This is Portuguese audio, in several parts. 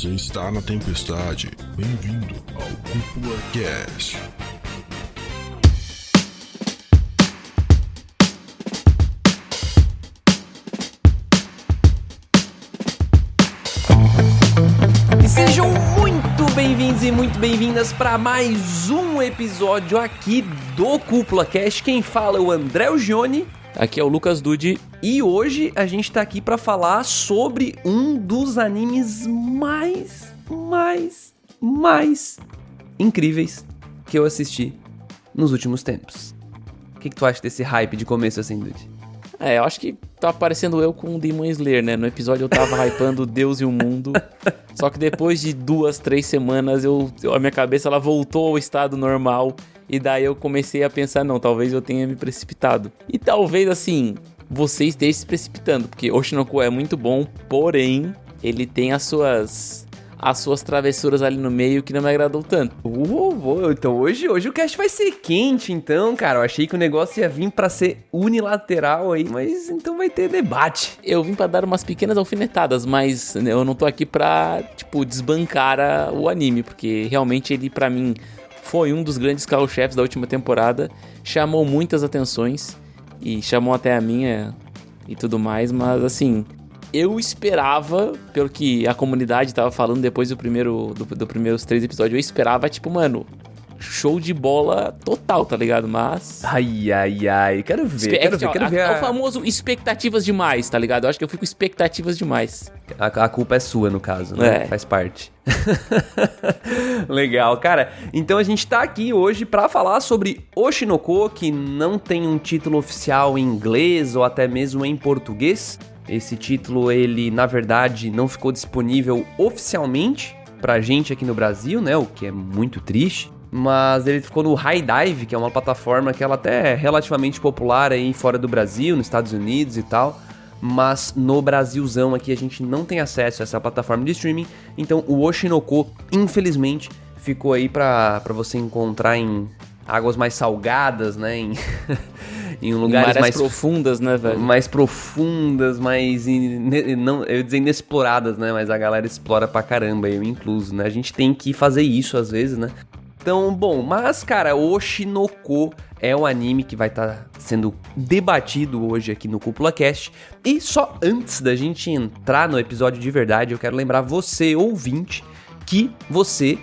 Você está na tempestade. Bem-vindo ao Cúpula Cast. E sejam muito bem-vindos e muito bem-vindas para mais um episódio aqui do Cúpula Cast. Quem fala é o André Gioni. Aqui é o Lucas Dude. E hoje a gente tá aqui pra falar sobre um dos animes mais incríveis que eu assisti nos últimos tempos. O que tu acha desse hype de começo assim, Dude? Eu acho que tá parecendo eu com o Demon Slayer, né? No episódio eu tava hypando Deus e o mundo. Só que depois de 2-3 semanas, a minha cabeça ela voltou ao estado normal. E daí eu comecei a pensar, não, talvez eu tenha me precipitado. E talvez, assim, você esteja se precipitando. Porque Oshinoko é muito bom, porém, ele tem as suas travessuras ali no meio que não me agradou tanto. Então hoje o cast vai ser quente, então, cara. Eu achei que o negócio ia vir pra ser unilateral aí, mas então vai ter debate. Eu vim pra dar umas pequenas alfinetadas, mas eu não tô aqui pra, desbancar o anime. Porque realmente ele, pra mim, foi um dos grandes carro-chefes da última temporada. Chamou muitas atenções e chamou até a minha e tudo mais, mas assim... Eu esperava, pelo que a comunidade tava falando depois dos primeiros 3 episódios, eu esperava, show de bola total, tá ligado? Mas... Ai, quero ver. É o famoso expectativas demais, tá ligado? Eu acho que eu fico expectativas demais. A culpa é sua, no caso, né? Faz parte. Legal, cara. Então a gente tá aqui hoje pra falar sobre Oshinoko, que não tem um título oficial em inglês ou até mesmo em português. Esse título, ele, na verdade, não ficou disponível oficialmente pra gente aqui no Brasil, né? O que é muito triste. Mas ele ficou no HIDIVE, que é uma plataforma que ela até é relativamente popular aí fora do Brasil, nos Estados Unidos e tal. Mas no Brasilzão aqui a gente não tem acesso a essa plataforma de streaming. Então o Oshinoko, infelizmente, ficou aí pra você encontrar em águas mais salgadas, né? Em lugares mais profundas, né, velho? Mais profundas, não, eu ia dizer inexploradas, né? Mas a galera explora pra caramba, eu incluso, né? A gente tem que fazer isso às vezes, né? Então, bom, mas, cara, Oshinoko é o anime que vai estar sendo debatido hoje aqui no Cúpula Cast. E só antes da gente entrar no episódio de verdade, eu quero lembrar você, ouvinte, que você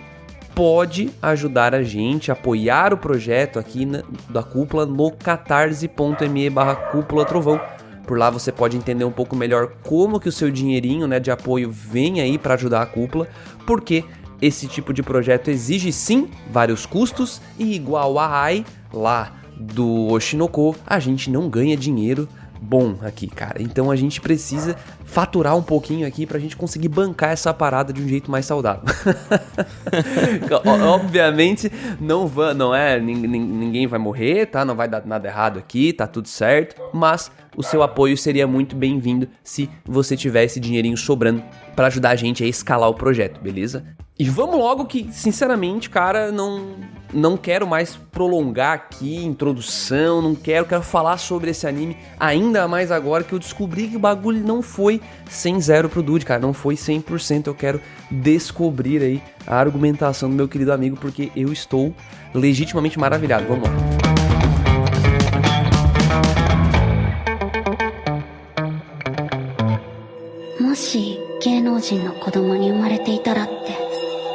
pode ajudar a gente, apoiar o projeto aqui da Cúpula no catarse.me/Cúpula Trovão. Por lá você pode entender um pouco melhor como que o seu dinheirinho, né, de apoio vem aí para ajudar a Cúpula, porque esse tipo de projeto exige sim vários custos e igual a AI lá do Oshinoko, a gente não ganha dinheiro bom aqui, cara. Então a gente precisa faturar um pouquinho aqui pra gente conseguir bancar essa parada de um jeito mais saudável. Obviamente ninguém vai morrer, tá? Não vai dar nada errado aqui, tá tudo certo, mas o seu apoio seria muito bem-vindo se você tiver esse dinheirinho sobrando pra ajudar a gente a escalar o projeto, beleza? E vamos logo que, sinceramente, cara, não quero mais prolongar aqui a introdução, quero falar sobre esse anime, ainda mais agora que eu descobri que o bagulho não foi 100-0 pro Dude, cara, não foi 100%, eu quero descobrir aí a argumentação do meu querido amigo, porque eu estou legitimamente maravilhado, vamos lá. Moshi 芸能人の子供に生まれていたらって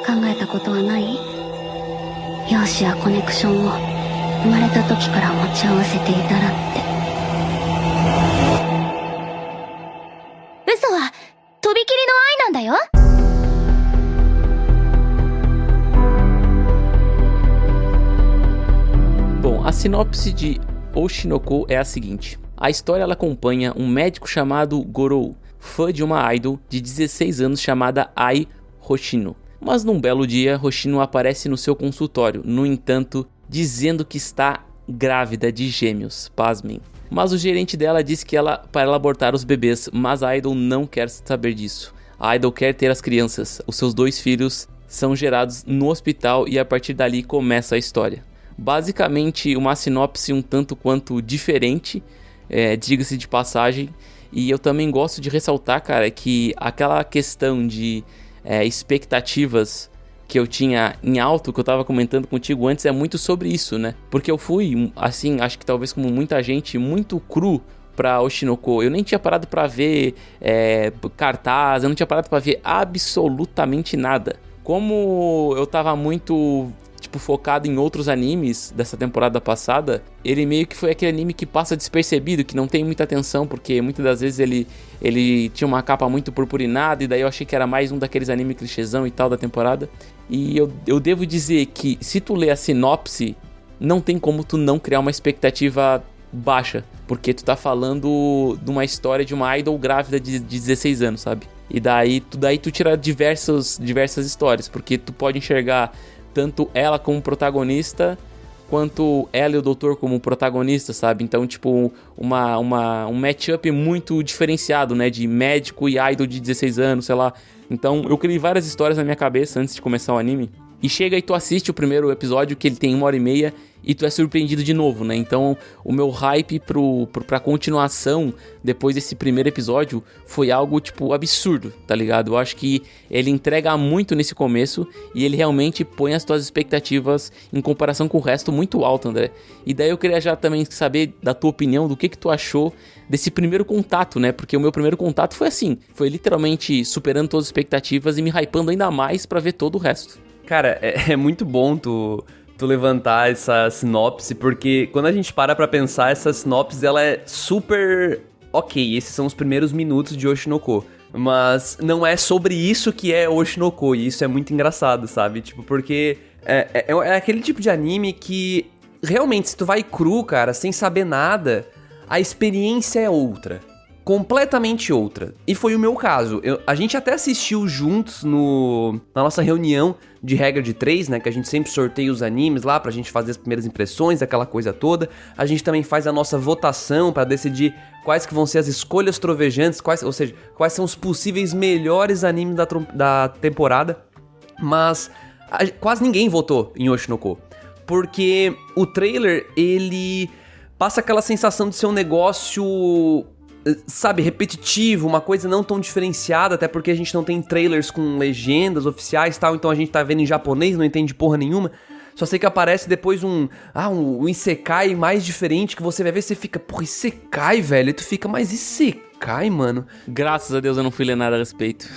考えたことはない？容姿やコネクションを生まれた時から持ち合わせていたらって。嘘はとびきりの愛なんだよ。Bom, a sinopse de Oshinoko é a seguinte. A história ela acompanha um médico chamado Gorou, fã de uma idol de 16 anos chamada Ai Hoshino. Mas num belo dia, Hoshino aparece no seu consultório, no entanto, dizendo que está grávida de gêmeos, pasmem. Mas o gerente dela diz que para ela abortar os bebês, mas a idol não quer saber disso. A idol quer ter as crianças, os seus 2 filhos são gerados no hospital e a partir dali começa a história. Basicamente uma sinopse um tanto quanto diferente, diga-se de passagem. E eu também gosto de ressaltar, cara, que aquela questão de expectativas que eu tinha em alto, que eu tava comentando contigo antes, é muito sobre isso, né? Porque eu fui, assim, acho que talvez como muita gente, muito cru pra Oshinoko. Eu nem tinha parado pra ver cartaz, eu não tinha parado pra ver absolutamente nada. Como eu tava muito, focado em outros animes dessa temporada passada, ele meio que foi aquele anime que passa despercebido, que não tem muita atenção, porque muitas das vezes ele tinha uma capa muito purpurinada, e daí eu achei que era mais um daqueles anime clichêzão e tal da temporada. E eu devo dizer que se tu ler a sinopse, não tem como tu não criar uma expectativa baixa, porque tu tá falando de uma história de uma idol grávida de 16 anos, sabe? E daí tu tira diversas histórias, porque tu pode enxergar tanto ela como protagonista, quanto ela e o doutor como protagonista, sabe? Então, um matchup muito diferenciado, né? De médico e idol de 16 anos, sei lá. Então, eu criei várias histórias na minha cabeça antes de começar o anime. E chega e tu assiste o primeiro episódio, que ele tem 1h30, e tu é surpreendido de novo, né? Então, o meu hype pra continuação, depois desse primeiro episódio, foi algo, absurdo, tá ligado? Eu acho que ele entrega muito nesse começo, e ele realmente põe as tuas expectativas, em comparação com o resto, muito alto, André. E daí eu queria já também saber da tua opinião, do que tu achou desse primeiro contato, né? Porque o meu primeiro contato foi assim, foi literalmente superando todas as expectativas e me hypando ainda mais pra ver todo o resto. Cara, é muito bom tu levantar essa sinopse, porque quando a gente para pra pensar, essa sinopse, ela é super... Ok, esses são os primeiros minutos de Oshinoko, mas não é sobre isso que é Oshinoko, e isso é muito engraçado, sabe? Porque é aquele tipo de anime que, realmente, se tu vai cru, cara, sem saber nada, a experiência é outra. Completamente outra. E foi o meu caso. A gente até assistiu juntos na nossa reunião de regra de 3, né? Que a gente sempre sorteia os animes lá pra gente fazer as primeiras impressões, aquela coisa toda. A gente também faz a nossa votação pra decidir quais que vão ser as escolhas trovejantes, ou seja, quais são os possíveis melhores animes da temporada. Mas quase ninguém votou em Oshinoko. Porque o trailer, ele passa aquela sensação de ser um negócio... sabe, repetitivo, uma coisa não tão diferenciada, até porque a gente não tem trailers com legendas oficiais e tal, então a gente tá vendo em japonês, não entende porra nenhuma. Só sei que aparece depois um Isekai mais diferente, que você vai ver e você fica, porra, Isekai, velho? E tu fica, mas Isekai, mano? Graças a Deus eu não fui ler nada a respeito.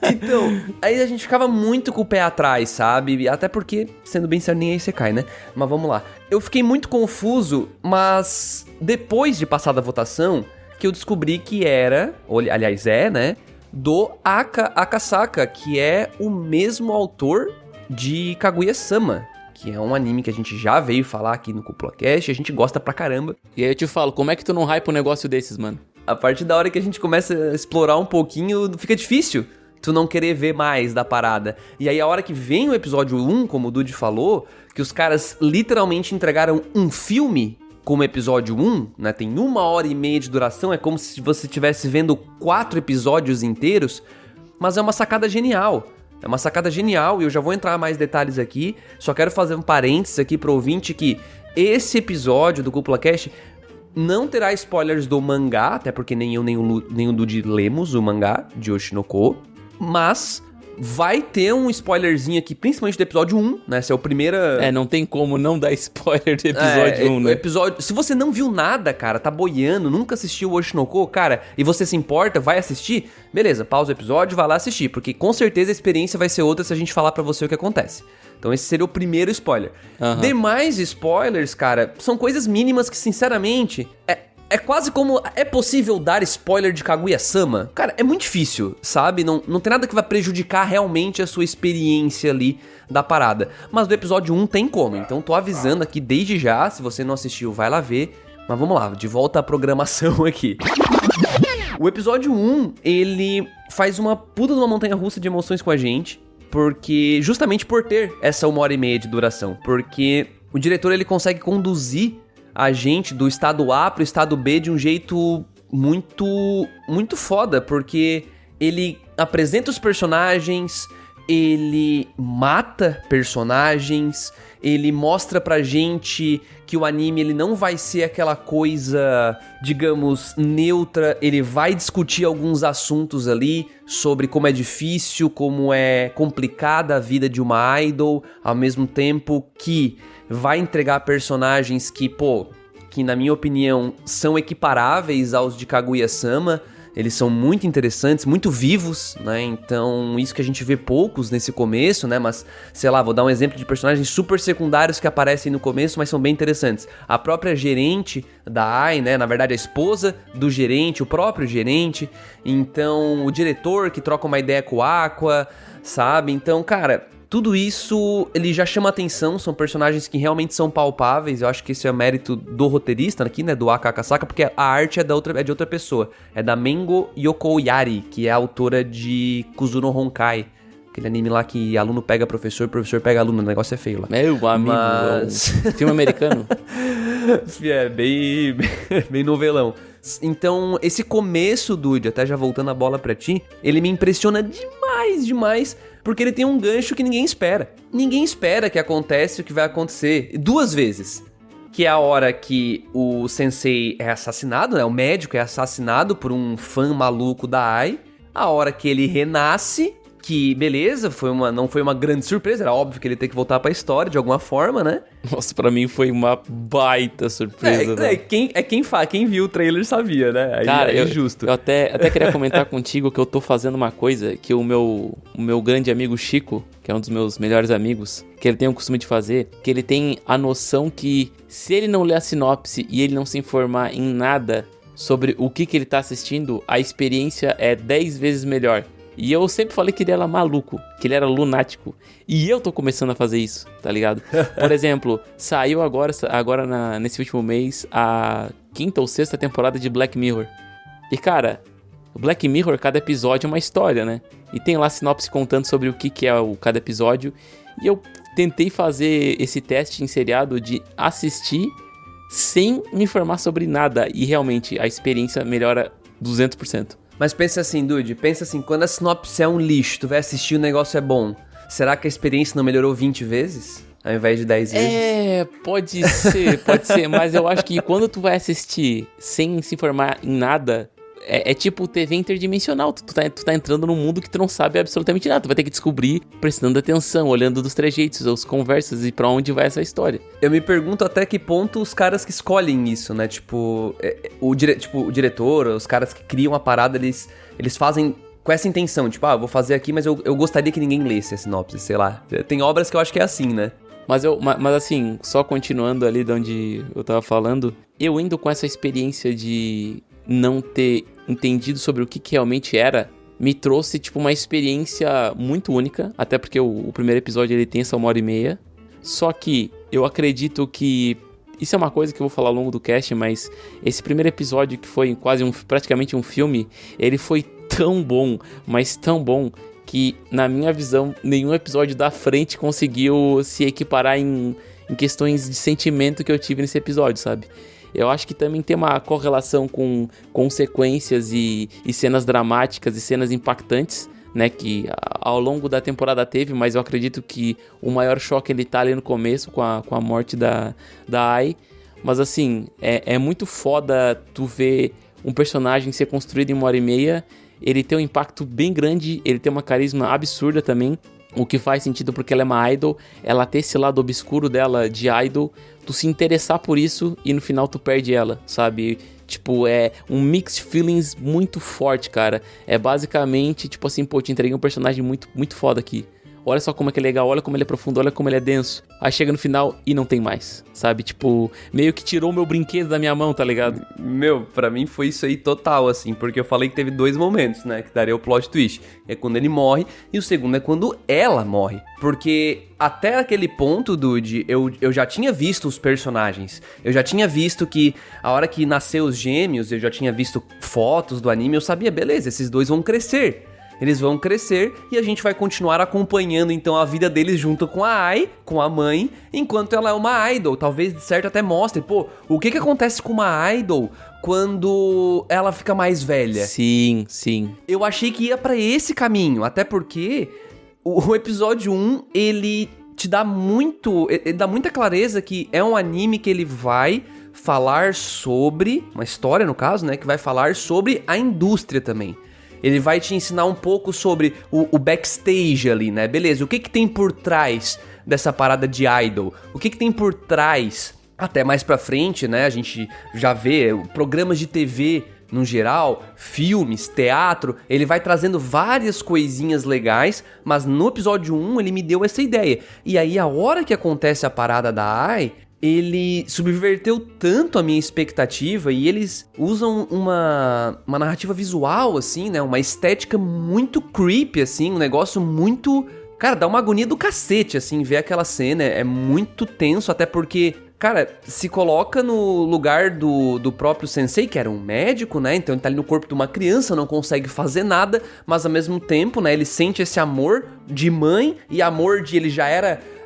Então, aí a gente ficava muito com o pé atrás, sabe? Até porque, sendo bem sério, nem é Isekai, né? Mas vamos lá. Eu fiquei muito confuso, mas depois de passar da votação... que eu descobri que era, aliás né, do Akasaka, que é o mesmo autor de Kaguya-sama, que é um anime que a gente já veio falar aqui no CúpulaCast, a gente gosta pra caramba. E aí eu te falo, como é que tu não hypa um negócio desses, mano? A partir da hora que a gente começa a explorar um pouquinho, fica difícil tu não querer ver mais da parada. E aí a hora que vem o episódio 1, como o Dude falou, que os caras literalmente entregaram um filme... como episódio 1, né, tem 1h30 de duração, é como se você estivesse vendo 4 episódios inteiros, mas é uma sacada genial. É uma sacada genial e eu já vou entrar mais detalhes aqui, só quero fazer um parênteses aqui pro ouvinte que esse episódio do CúpulaCast não terá spoilers do mangá, até porque nem eu nem o Dude lemos o mangá de Oshinoko, mas... vai ter um spoilerzinho aqui, principalmente do episódio 1, né? Essa é o primeiro... não tem como não dar spoiler do episódio 1, né? Se você não viu nada, cara, tá boiando, nunca assistiu o Oshinoko, cara, e você se importa, vai assistir, beleza, pausa o episódio, vai lá assistir, porque com certeza a experiência vai ser outra se a gente falar pra você o que acontece. Então esse seria o primeiro spoiler. Demais spoilers, cara, são coisas mínimas que, sinceramente, é quase como... é possível dar spoiler de Kaguya-sama? Cara, é muito difícil, sabe? Não tem nada que vai prejudicar realmente a sua experiência ali da parada. Mas do episódio 1 tem como, então tô avisando aqui desde já, se você não assistiu, vai lá ver. Mas vamos lá, de volta à programação aqui. O episódio 1, ele faz uma puta de uma montanha-russa de emoções com a gente, porque justamente por ter essa 1h30 de duração, porque o diretor, ele consegue conduzir a gente do estado A pro estado B de um jeito muito foda, porque ele apresenta os personagens, ele mata personagens, ele mostra pra gente que o anime ele não vai ser aquela coisa, digamos, neutra, ele vai discutir alguns assuntos ali sobre como é difícil, como é complicada a vida de uma idol, ao mesmo tempo que vai entregar personagens que na minha opinião são equiparáveis aos de Kaguya-sama. Eles são muito interessantes, muito vivos, né? Então, isso que a gente vê poucos nesse começo, né? Mas, sei lá, vou dar um exemplo de personagens super secundários que aparecem no começo, mas são bem interessantes. A própria gerente da Ai, né? Na verdade, a esposa do gerente, o próprio gerente. Então, o diretor que troca uma ideia com o Aqua, sabe? Então, cara, tudo isso, ele já chama atenção, são personagens que realmente são palpáveis, eu acho que esse é o mérito do roteirista aqui, né, do Aka Akasaka, porque a arte é de outra pessoa, é da Mengo Yokoyari, que é a autora de Kuzuno Honkai, aquele anime lá que aluno pega professor pega aluno, o negócio é feio lá. Meu amigo, filme americano. É, bem novelão. Então, esse começo, Dude, até já voltando a bola pra ti, ele me impressiona demais, porque ele tem um gancho que ninguém espera. Ninguém espera que acontece o que vai acontecer 2 vezes. Que é a hora que o sensei é assassinado, né? O médico é assassinado por um fã maluco da Ai. A hora que ele renasce, que beleza, não foi uma grande surpresa, era óbvio que ele ia ter que voltar pra história de alguma forma, né? Nossa, pra mim foi uma baita surpresa. Quem viu o trailer sabia, né? Aí, cara, é justo. Eu até queria comentar contigo que eu tô fazendo uma coisa que o meu grande amigo Chico, que é um dos meus melhores amigos, que ele tem o costume de fazer, que ele tem a noção que se ele não ler a sinopse e ele não se informar em nada sobre o que ele tá assistindo, a experiência é 10 vezes melhor. E eu sempre falei que ele era maluco, que ele era lunático. E eu tô começando a fazer isso, tá ligado? Por exemplo, saiu agora nesse último mês, a 5ª ou 6ª temporada de Black Mirror. E cara, o Black Mirror, cada episódio é uma história, né? E tem lá a sinopse contando sobre o que é cada episódio. E eu tentei fazer esse teste em seriado de assistir sem me informar sobre nada. E realmente, a experiência melhora 200%. Mas pensa assim, Dude, quando a sinopse é um lixo, tu vai assistir e o negócio é bom, será que a experiência não melhorou 20 vezes? Ao invés de 10 vezes? Pode ser, mas eu acho que quando tu vai assistir sem se informar em nada, é tipo TV interdimensional, tu tá entrando num mundo que tu não sabe absolutamente nada, tu vai ter que descobrir prestando atenção, olhando dos trejeitos, as conversas e pra onde vai essa história. Eu me pergunto até que ponto os caras que escolhem isso, né, o diretor, os caras que criam a parada, eles fazem com essa intenção, eu vou fazer aqui, mas eu gostaria que ninguém lesse a sinopse, sei lá. Tem obras que eu acho que é assim, né? Mas assim, só continuando ali de onde eu tava falando, eu indo com essa experiência de não ter entendido sobre o que realmente era, me trouxe, uma experiência muito única, até porque o primeiro episódio ele tem essa 1h30, só que eu acredito que, isso é uma coisa que eu vou falar ao longo do cast, mas esse primeiro episódio, que foi praticamente um filme, ele foi tão bom, mas tão bom, que na minha visão, nenhum episódio da frente conseguiu se equiparar em questões de sentimento que eu tive nesse episódio, sabe? Eu acho que também tem uma correlação com consequências e cenas dramáticas e cenas impactantes, né, que ao longo da temporada teve, mas eu acredito que o maior choque ele tá ali no começo com a morte da Ai. Mas assim, é muito foda tu ver um personagem ser construído em 1h30, ele tem um impacto bem grande, ele tem uma carisma absurda também, o que faz sentido porque ela é uma idol, ela ter esse lado obscuro dela de idol, tu se interessar por isso e no final tu perde ela, sabe? É um mixed feelings muito forte, cara. É basicamente, te entreguei um personagem muito, muito foda aqui. Olha só como é que é legal, olha como ele é profundo, olha como ele é denso. Aí chega no final e não tem mais, sabe? Meio que tirou o meu brinquedo da minha mão, tá ligado? Pra mim foi isso aí total, assim, porque eu falei que teve 2 momentos, né, que daria o plot twist. É quando ele morre e o segundo é quando ela morre. Porque até aquele ponto, Dude, eu já tinha visto os personagens. Eu já tinha visto que a hora que nasceu os gêmeos, eu já tinha visto fotos do anime, eu sabia, beleza, esses 2 vão crescer. Eles vão crescer e a gente vai continuar acompanhando então a vida deles junto com a Ai, com a mãe, enquanto ela é uma idol. Talvez de certo até mostre, o que acontece com uma idol quando ela fica mais velha? Sim. Eu achei que ia pra esse caminho, até porque O episódio 1, ele te dá ele dá muita clareza que é um anime que ele vai falar sobre, uma história no caso, né, que vai falar sobre a indústria também. Ele vai te ensinar um pouco sobre o backstage ali, né? Beleza, o que tem por trás dessa parada de idol? O que tem por trás? Até mais pra frente, né? A gente já vê programas de TV no geral, filmes, teatro. Ele vai trazendo várias coisinhas legais, mas no episódio 1 ele me deu essa ideia. E aí a hora que acontece a parada da Ai, ele subverteu tanto a minha expectativa e eles usam uma narrativa visual, assim, né? Uma estética muito creepy, assim, um negócio muito... Cara, dá uma agonia do cacete, assim, ver aquela cena. É muito tenso, até porque, cara, se coloca no lugar do próprio sensei, que era um médico, né? Então ele tá ali no corpo de uma criança, não consegue fazer nada, mas ao mesmo tempo, né? Ele sente esse amor de mãe e amor de...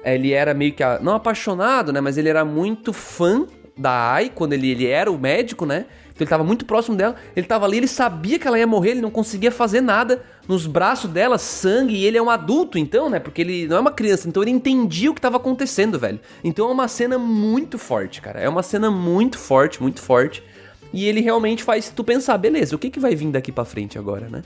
Ele era meio que, não apaixonado, né, mas ele era muito fã da Ai, quando ele era o médico, né, então ele tava muito próximo dela, ele tava ali, ele sabia que ela ia morrer, ele não conseguia fazer nada, nos braços dela, sangue, e ele é um adulto, então, né, porque ele não é uma criança, então ele entendia o que tava acontecendo, velho. Então é uma cena muito forte, cara, é uma cena muito forte, e ele realmente faz tu pensar, beleza, o que vai vir daqui pra frente agora, né?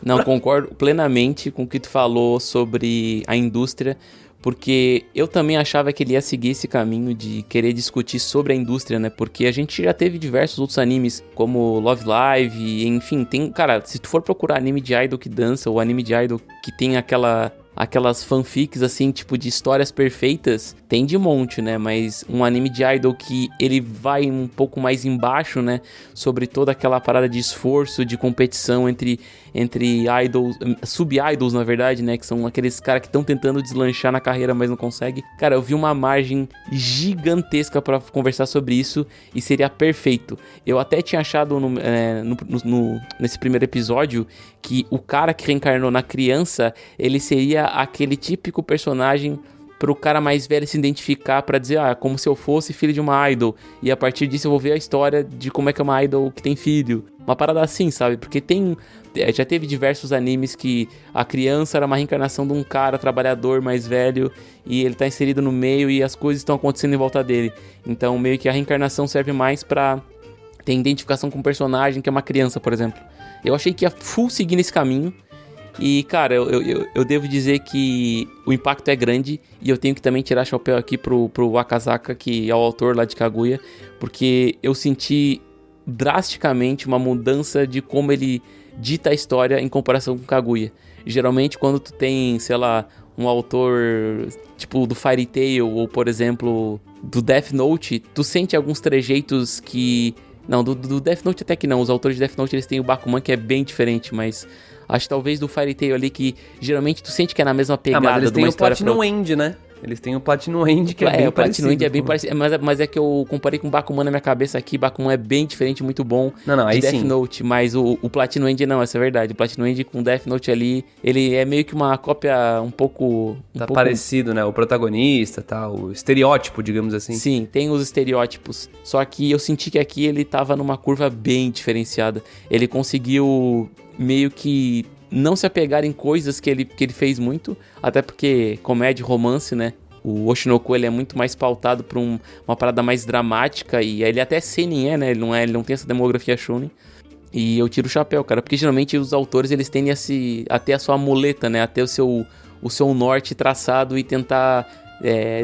Não, concordo plenamente com o que tu falou sobre a indústria, porque eu também achava que ele ia seguir esse caminho de querer discutir sobre a indústria, né? Porque a gente já teve diversos outros animes, como Love Live, enfim, tem... Cara, se tu for procurar anime de idol que dança, ou anime de idol que tem aquelas fanfics, assim, tipo, de histórias perfeitas, tem de monte, né? Mas um anime de idol que ele vai um pouco mais embaixo, né? Sobre toda aquela parada de esforço, de competição entre idols, sub-idols, na verdade, né? Que são aqueles caras que estão tentando deslanchar na carreira, mas não conseguem. Cara, eu vi uma margem gigantesca pra conversar sobre isso e seria perfeito. Eu até tinha achado nesse primeiro episódio que o cara que reencarnou na criança, ele seria aquele típico personagem pro cara mais velho se identificar pra dizer, como se eu fosse filho de uma idol, e a partir disso eu vou ver a história de como é que é uma idol que tem filho. Uma parada assim, sabe? Porque já teve diversos animes que a criança era uma reencarnação de um cara trabalhador mais velho e ele tá inserido no meio e as coisas estão acontecendo em volta dele. Então meio que a reencarnação serve mais pra ter identificação com um personagem que é uma criança, por exemplo. Eu achei que ia full seguir nesse caminho. E, cara, eu devo dizer que o impacto é grande. E eu tenho que também tirar chapéu aqui pro Akazaka, que é o autor lá de Kaguya, porque eu senti drasticamente uma mudança de como ele dita a história em comparação com Kaguya. Geralmente, quando tu tem, sei lá, um autor tipo do Fairy Tail ou, por exemplo, do Death Note, tu sente alguns trejeitos que... Não, do Death Note até que não. Os autores de Death Note, eles têm o Bakuman, que é bem diferente, mas acho que talvez do Fairy Tail ali, que geralmente tu sente que é na mesma pegada mas eles de uma história. Platinum End, né? Eles têm o Platinum End, que é bem o Platinum End parecido. é bem parecido, mas é que eu comparei com o Bakuman na minha cabeça aqui. Bakuman é bem diferente, muito bom. Não, aí de Death sim. Note, mas o Platinum End não, essa é a verdade. O Platinum End com Death Note ali, ele é meio que uma cópia um pouco... parecido, né? O protagonista, tá? O estereótipo, digamos assim. Sim, tem os estereótipos. Só que eu senti que aqui ele tava numa curva bem diferenciada. Ele conseguiu meio que não se apegar em coisas que ele fez muito, até porque comédia, romance, né? O Oshinoko, ele é muito mais pautado por uma parada mais dramática, e ele até seinen né? Ele não tem essa demografia shonen. E eu tiro o chapéu, cara, porque geralmente os autores, eles tendem a ter a sua muleta, né? A ter o seu norte traçado e tentar,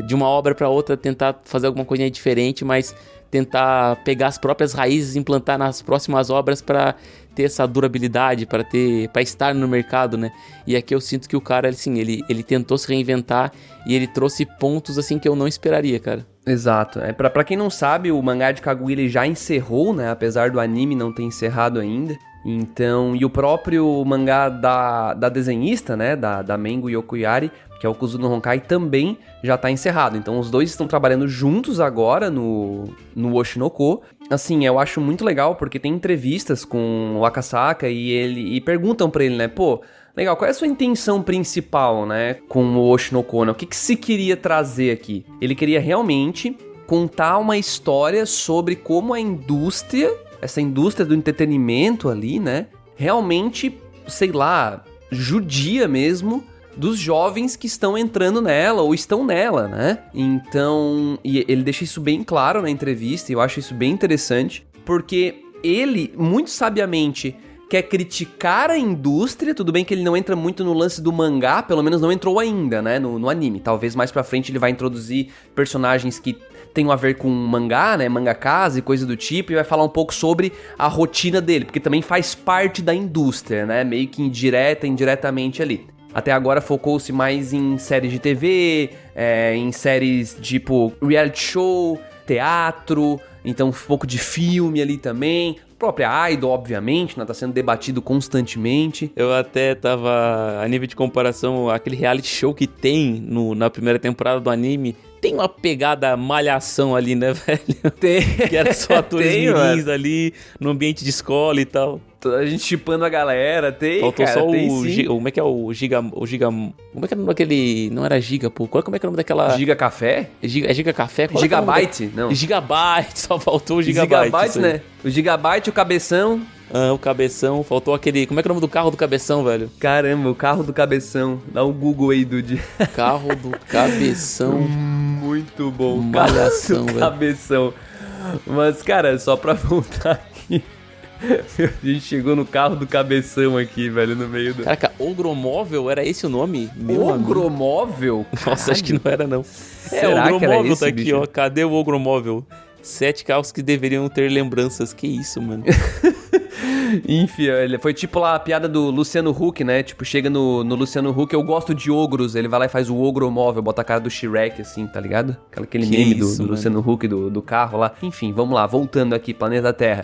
de uma obra pra outra, tentar fazer alguma coisinha diferente, mas tentar pegar as próprias raízes e implantar nas próximas obras pra ter essa durabilidade, pra estar no mercado, né? E aqui eu sinto que o cara, assim, ele tentou se reinventar e ele trouxe pontos, assim, que eu não esperaria, cara. Exato. Pra quem não sabe, o mangá de Kaguya ele já encerrou, né? Apesar do anime não ter encerrado ainda. Então, e o próprio mangá da desenhista, né? Da Mengo Yokuyari, que é o Kuzuno Honkai, também já tá encerrado. Então, os dois estão trabalhando juntos agora no Oshinoko. Assim, eu acho muito legal, porque tem entrevistas com o Akasaka e perguntam pra ele, né? Pô, legal, qual é a sua intenção principal, né? Com o Oshinoko, né? O que se queria trazer aqui? Ele queria realmente contar uma história sobre como a indústria, essa indústria do entretenimento ali, né? Realmente, sei lá, judia mesmo dos jovens que estão entrando nela ou estão nela, né? Então, e ele deixa isso bem claro na entrevista, e eu acho isso bem interessante, porque ele, muito sabiamente, quer criticar a indústria. Tudo bem que ele não entra muito no lance do mangá, pelo menos não entrou ainda, né, no anime. Talvez mais pra frente ele vai introduzir personagens que tenham a ver com mangá, né, mangakas e coisa do tipo, e vai falar um pouco sobre a rotina dele, porque também faz parte da indústria, né, meio que indiretamente ali. Até agora focou-se mais em séries de TV, em séries tipo reality show, teatro, então um pouco de filme ali também. Própria Idol, obviamente, né? Tá sendo debatido constantemente. Eu até tava, a nível de comparação, aquele reality show que tem na primeira temporada do anime, tem uma pegada malhação ali, né, velho? Tem. Que era só atores mirins ali, no ambiente de escola e tal. A gente chipando a galera, tem, faltou cara, só tem como é que é o Giga... Como é que é o nome daquele... Não era Giga, pô. Como é que é o nome daquela... Giga Café? É Giga Café? Qual Gigabyte? Não. Gigabyte, só faltou o Gigabyte. Gigabyte, né? O Gigabyte, o Cabeção. O Cabeção, faltou aquele... Como é que é o nome do carro do Cabeção, velho? Caramba, o carro do Cabeção. Dá um Google aí, Dude. Carro do Cabeção. Muito bom. Malhação, velho. Cabeção. Mas, cara, só pra voltar aqui... A gente chegou no carro do Cabeção aqui, velho, no meio do... Caraca, Ogromóvel, era esse o nome? Ogromóvel? Nossa, acho que não era, não. Será o que era Ogromóvel esse, tá aqui, bicho? ó. Cadê o Ogromóvel? 7 carros que deveriam ter lembranças. Que isso, mano? Enfim, ele foi tipo lá a piada do Luciano Huck, né? Tipo, chega no Luciano Huck, eu gosto de ogros. Ele vai lá e faz o Ogromóvel, bota a cara do Shrek, assim, tá ligado? Aquele Que meme isso, do Luciano Huck, do carro lá. Enfim, vamos lá, voltando aqui, Planeta Terra.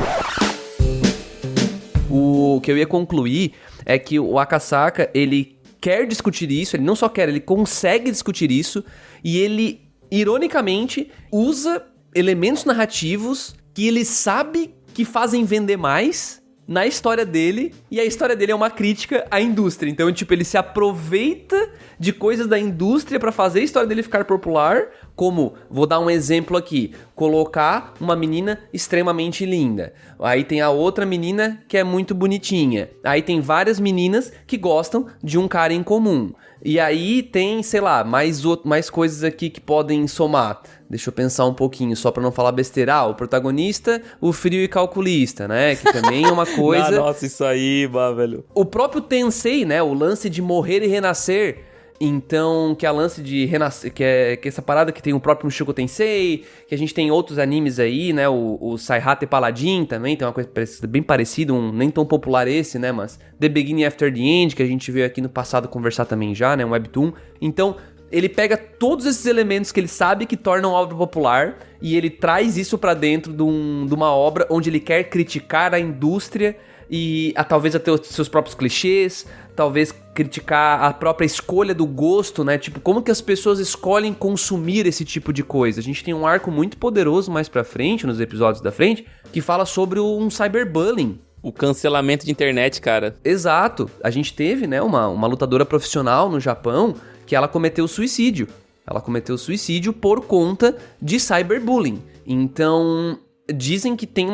O que eu ia concluir é que o Akasaka, ele quer discutir isso, ele não só quer, ele consegue discutir isso, e ele, ironicamente, usa elementos narrativos que ele sabe que fazem vender mais na história dele, e a história dele é uma crítica à indústria. Então, tipo, ele se aproveita de coisas da indústria pra fazer a história dele ficar popular, como, vou dar um exemplo aqui, colocar uma menina extremamente linda. Aí tem a outra menina que é muito bonitinha. Aí tem várias meninas que gostam de um cara em comum. E aí tem, sei lá, mais coisas aqui que podem somar. Deixa eu pensar um pouquinho, só pra não falar besteira. O protagonista, o frio e calculista, né? Que também é uma coisa... Nossa, isso aí, velho. O próprio Tensei, né? O lance de morrer e renascer. Então, que é a lance de renascer, que é essa parada que tem o próprio Mushoku Tensei, que a gente tem outros animes aí, né, o Saihate Paladin também, tem uma coisa bem parecida, nem tão popular esse, né, mas The Beginning After the End, que a gente veio aqui no passado conversar também já, né, um webtoon. Então, ele pega todos esses elementos que ele sabe que tornam a obra popular e ele traz isso pra dentro de uma obra onde ele quer criticar a indústria e talvez até os seus próprios clichês, talvez criticar a própria escolha do gosto, né? Tipo, como que as pessoas escolhem consumir esse tipo de coisa? A gente tem um arco muito poderoso mais pra frente, nos episódios da frente, que fala sobre um cyberbullying. O cancelamento de internet, cara. Exato. A gente teve, né, uma lutadora profissional no Japão que ela cometeu suicídio. Ela cometeu suicídio por conta de cyberbullying. Então... Dizem que tem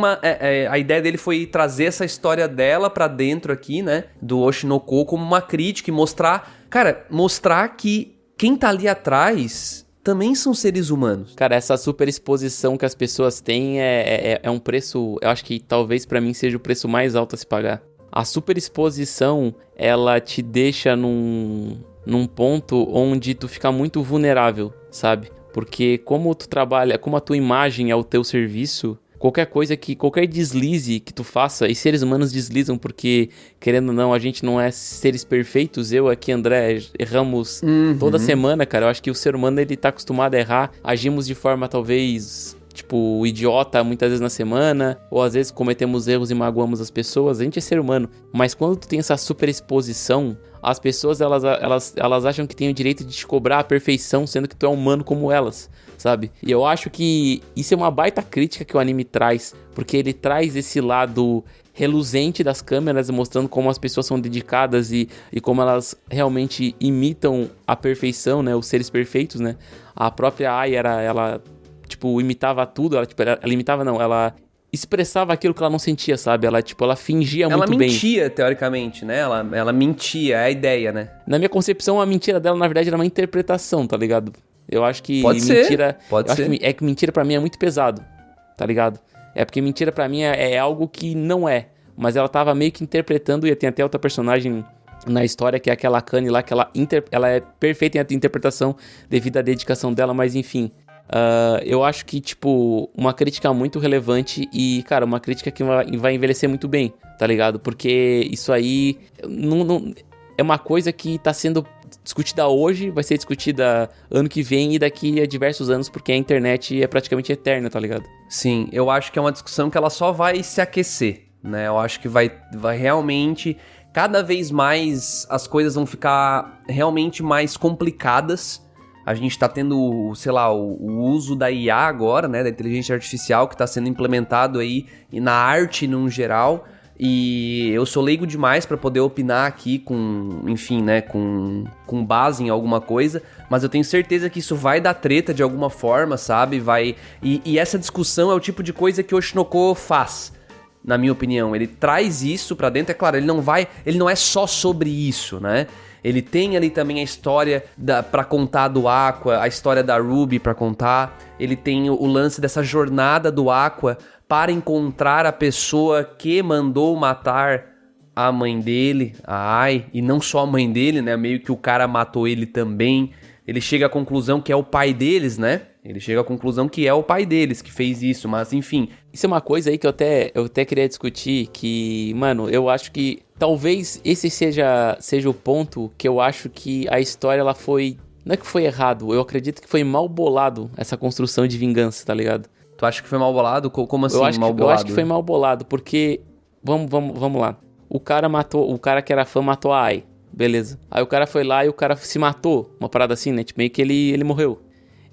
a ideia dele foi trazer essa história dela pra dentro aqui, né? Do Oshinoko como uma crítica e mostrar que quem tá ali atrás também são seres humanos. Cara, essa super exposição que as pessoas têm é um preço... Eu acho que talvez pra mim seja o preço mais alto a se pagar. A super exposição, ela te deixa num ponto onde tu fica muito vulnerável, sabe? Porque como tu trabalha, como a tua imagem é o teu serviço, qualquer deslize que tu faça, e seres humanos deslizam porque, querendo ou não, a gente não é seres perfeitos. Eu aqui, André, erramos toda semana, cara. Eu acho que o ser humano, ele tá acostumado a errar. Agimos de forma, talvez... tipo, idiota muitas vezes na semana, ou às vezes cometemos erros e magoamos as pessoas. A gente é ser humano, mas quando tu tem essa super exposição, as pessoas elas acham que tem o direito de te cobrar a perfeição, sendo que tu é humano como elas, sabe? E eu acho que isso é uma baita crítica que o anime traz, porque ele traz esse lado reluzente das câmeras, mostrando como as pessoas são dedicadas e como elas realmente imitam a perfeição, né? Os seres perfeitos, né? A própria Ai ela tipo, imitava tudo, ela imitava não, ela expressava aquilo que ela não sentia, sabe? Ela, tipo, ela fingia muito bem. Ela mentia, teoricamente, né? Ela mentia, é a ideia, né? Na minha concepção, a mentira dela, na verdade, era uma interpretação, tá ligado? Eu acho que Pode mentira... ser, pode ser. Acho que mentira pra mim é muito pesado, tá ligado? É porque mentira pra mim é algo que não é. Mas ela tava meio que interpretando, e tem até outra personagem na história, que é aquela Kanye lá, que ela é perfeita em interpretação devido à dedicação dela, mas enfim... eu acho que, tipo, uma crítica muito relevante e, cara, uma crítica que vai envelhecer muito bem, tá ligado? Porque isso aí não é uma coisa que tá sendo discutida hoje, vai ser discutida ano que vem e daqui a diversos anos, porque a internet é praticamente eterna, tá ligado? Sim, eu acho que é uma discussão que ela só vai se aquecer, né? Eu acho que vai realmente... Cada vez mais as coisas vão ficar realmente mais complicadas. A gente tá tendo, sei lá, o uso da IA agora, né, da inteligência artificial, que tá sendo implementado aí na arte num geral, e eu sou leigo demais pra poder opinar aqui com, enfim, né, com base em alguma coisa, mas eu tenho certeza que isso vai dar treta de alguma forma, sabe, e essa discussão é o tipo de coisa que o Oshinoko faz, na minha opinião. Ele traz isso pra dentro, é claro, ele não é só sobre isso, né. Ele tem ali também a história pra contar do Aqua, a história da Ruby pra contar. Ele tem o lance dessa jornada do Aqua para encontrar a pessoa que mandou matar a mãe dele, a Ai, e não só a mãe dele, né? Meio que o cara matou ele também. Ele chega à conclusão que é o pai deles, né? Ele chega à conclusão que é o pai deles que fez isso, mas enfim. Isso é uma coisa aí que eu até queria discutir, que, mano, eu acho que talvez esse seja o ponto que eu acho que a história, ela foi... Não é que foi errado, eu acredito que foi mal bolado essa construção de vingança, tá ligado? Tu acha que foi mal bolado? Como assim mal bolado? Eu acho que foi mal bolado, porque... Vamos lá. O cara que era fã matou a Ai, beleza. Aí o cara foi lá e o cara se matou, uma parada assim, né? Tipo, meio que ele morreu.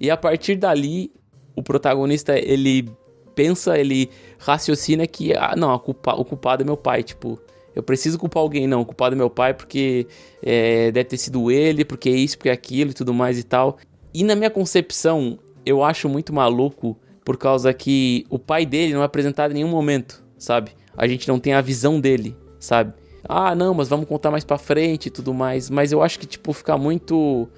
E a partir dali, o protagonista, ele pensa, ele raciocina que, não, o culpado é meu pai, tipo, eu preciso culpar alguém, não, o culpado é meu pai porque deve ter sido ele, porque isso, porque aquilo e tudo mais e tal. E na minha concepção, eu acho muito maluco, por causa que o pai dele não é apresentado em nenhum momento, sabe? A gente não tem a visão dele, sabe? Não, mas vamos contar mais pra frente e tudo mais, mas eu acho que, tipo, fica muito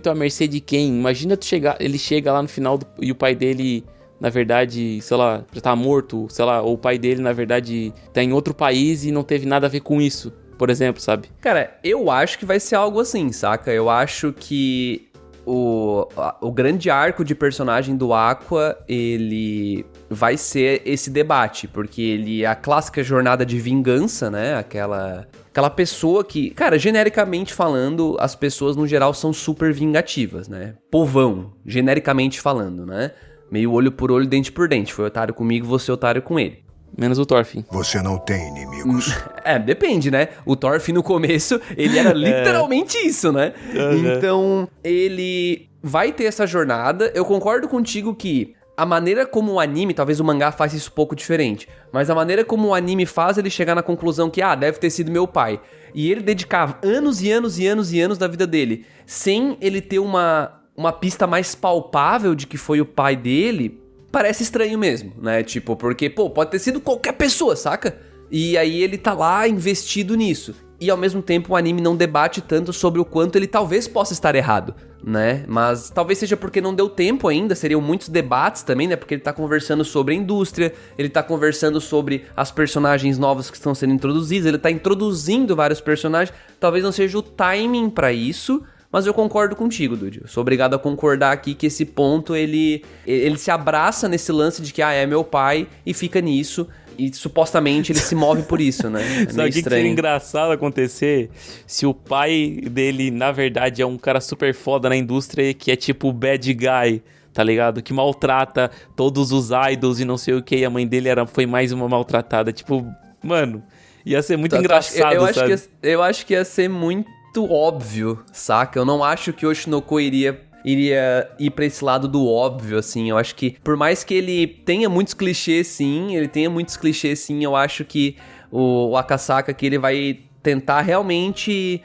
à mercê de quem. Imagina ele chega lá no final e o pai dele, na verdade, sei lá, já tá morto, sei lá, ou o pai dele, na verdade, tá em outro país e não teve nada a ver com isso, por exemplo, sabe? Cara, eu acho que vai ser algo assim, saca? Eu acho que o grande arco de personagem do Aqua, ele vai ser esse debate, porque ele é a clássica jornada de vingança, né? Aquela pessoa que, cara, genericamente falando, as pessoas no geral são super vingativas, né? Povão, genericamente falando, né? Meio olho por olho, dente por dente. Foi otário comigo, você otário com ele. Menos o Thorfinn. Você não tem inimigos. Depende, né? O Thorfinn no começo, ele era literalmente isso, né? Uhum. Então, ele vai ter essa jornada. Eu concordo contigo que a maneira como o anime, talvez o mangá faça isso um pouco diferente, mas a maneira como o anime faz ele chegar na conclusão que, deve ter sido meu pai, e ele dedicar anos e anos e anos e anos da vida dele, sem ele ter uma pista mais palpável de que foi o pai dele, parece estranho mesmo, né? Tipo, porque, pode ter sido qualquer pessoa, saca? E aí ele tá lá investido nisso. E ao mesmo tempo o anime não debate tanto sobre o quanto ele talvez possa estar errado, né? Mas talvez seja porque não deu tempo ainda, seriam muitos debates também, né? Porque ele tá conversando sobre a indústria, ele tá conversando sobre as personagens novas que estão sendo introduzidas, ele tá introduzindo vários personagens, talvez não seja o timing pra isso, mas eu concordo contigo, Dude. Eu sou obrigado a concordar aqui que esse ponto, ele se abraça nesse lance de que, é meu pai, e fica nisso. E supostamente ele se move por isso, né? Sabe o que seria engraçado acontecer? Se o pai dele, na verdade, é um cara super foda na indústria, que é tipo o bad guy, tá ligado? Que maltrata todos os idols e não sei o que, e a mãe dele foi mais uma maltratada. Tipo, mano, ia ser muito engraçado, sabe? Eu acho que ia ser muito óbvio, saca? Eu não acho que o Oshinoko iria ir pra esse lado do óbvio, assim. Eu acho que, por mais que ele tenha muitos clichês, sim, eu acho que o Akasaka aqui, ele vai tentar realmente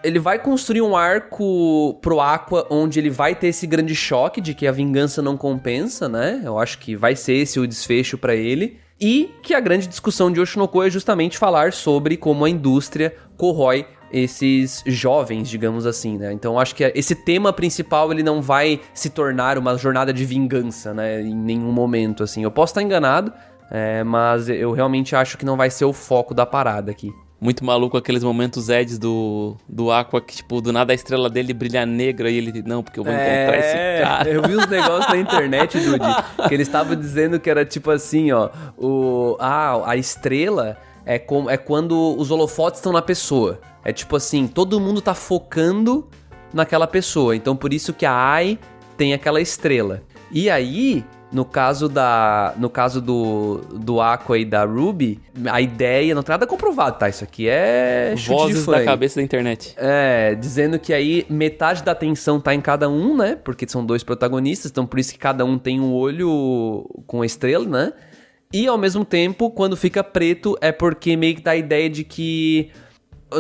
Ele vai construir um arco pro Aqua onde ele vai ter esse grande choque de que a vingança não compensa, né? Eu acho que vai ser esse o desfecho pra ele. E que a grande discussão de Oshinoko é justamente falar sobre como a indústria corrói esses jovens, digamos assim, né? Então acho que esse tema principal, ele não vai se tornar uma jornada de vingança, né? Em nenhum momento, assim. Eu posso estar enganado, mas eu realmente acho que não vai ser o foco da parada aqui. Muito maluco aqueles momentos Eds do Aqua, que tipo, do nada a estrela dele brilha negra e ele, não, porque eu vou encontrar esse cara. Eu vi uns negócios na internet, Dude, que eles estavam dizendo que era tipo assim, ó, a estrela é quando os holofotes estão na pessoa. É tipo assim, todo mundo tá focando naquela pessoa, então por isso que a Ai tem aquela estrela. E aí, no caso do Aqua e da Ruby, a ideia, não tem nada comprovado, tá? Isso aqui é chute Vozes de fã. da cabeça da internet. Dizendo que aí metade da atenção tá em cada um, né? Porque são 2 protagonistas, então por isso que cada um tem um olho com a estrela, né? E ao mesmo tempo, quando fica preto, é porque meio que dá a ideia de que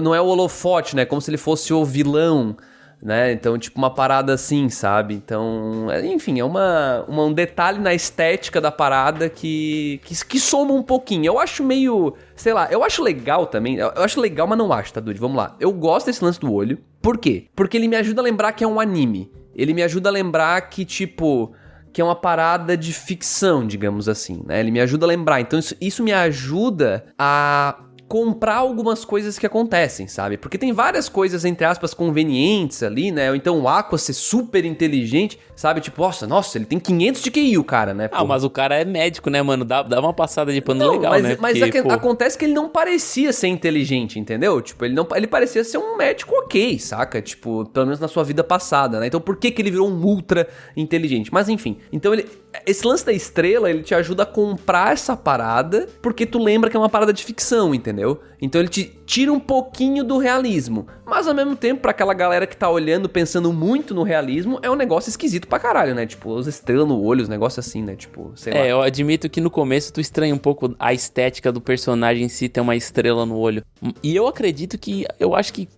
não é o holofote, né? Como se ele fosse o vilão, né? Então, tipo, uma parada assim, sabe? Então, enfim, é um detalhe na estética da parada que soma um pouquinho. Eu acho meio, sei lá, eu acho legal também. Eu acho legal, mas não acho, tá, Dude? Vamos lá. Eu gosto desse lance do olho. Por quê? Porque ele me ajuda a lembrar que é um anime. Ele me ajuda a lembrar que, tipo, que é uma parada de ficção, digamos assim, né? Ele me ajuda a lembrar. Então, isso me ajuda a comprar algumas coisas que acontecem, sabe? Porque tem várias coisas, entre aspas, convenientes ali, né? Ou então o Aqua ser super inteligente, sabe? Tipo, nossa, ele tem 500 de QI, o cara, né? Ah, mas o cara é médico, né, mano? Dá uma passada de pano legal, né? Mas Porque, acontece que ele não parecia ser inteligente, entendeu? Tipo, ele parecia ser um médico ok, saca? Tipo, pelo menos na sua vida passada, né? Então por que ele virou um ultra inteligente? Mas enfim, então esse lance da estrela, ele te ajuda a comprar essa parada, porque tu lembra que é uma parada de ficção, entendeu? Então ele te tira um pouquinho do realismo, mas ao mesmo tempo, pra aquela galera que tá olhando, pensando muito no realismo, é um negócio esquisito pra caralho, né? Tipo, as estrelas no olho, os negócios assim, né? Tipo, sei lá. Eu admito que no começo tu estranha um pouco a estética do personagem em si ter uma estrela no olho. E eu acredito que, eu acho que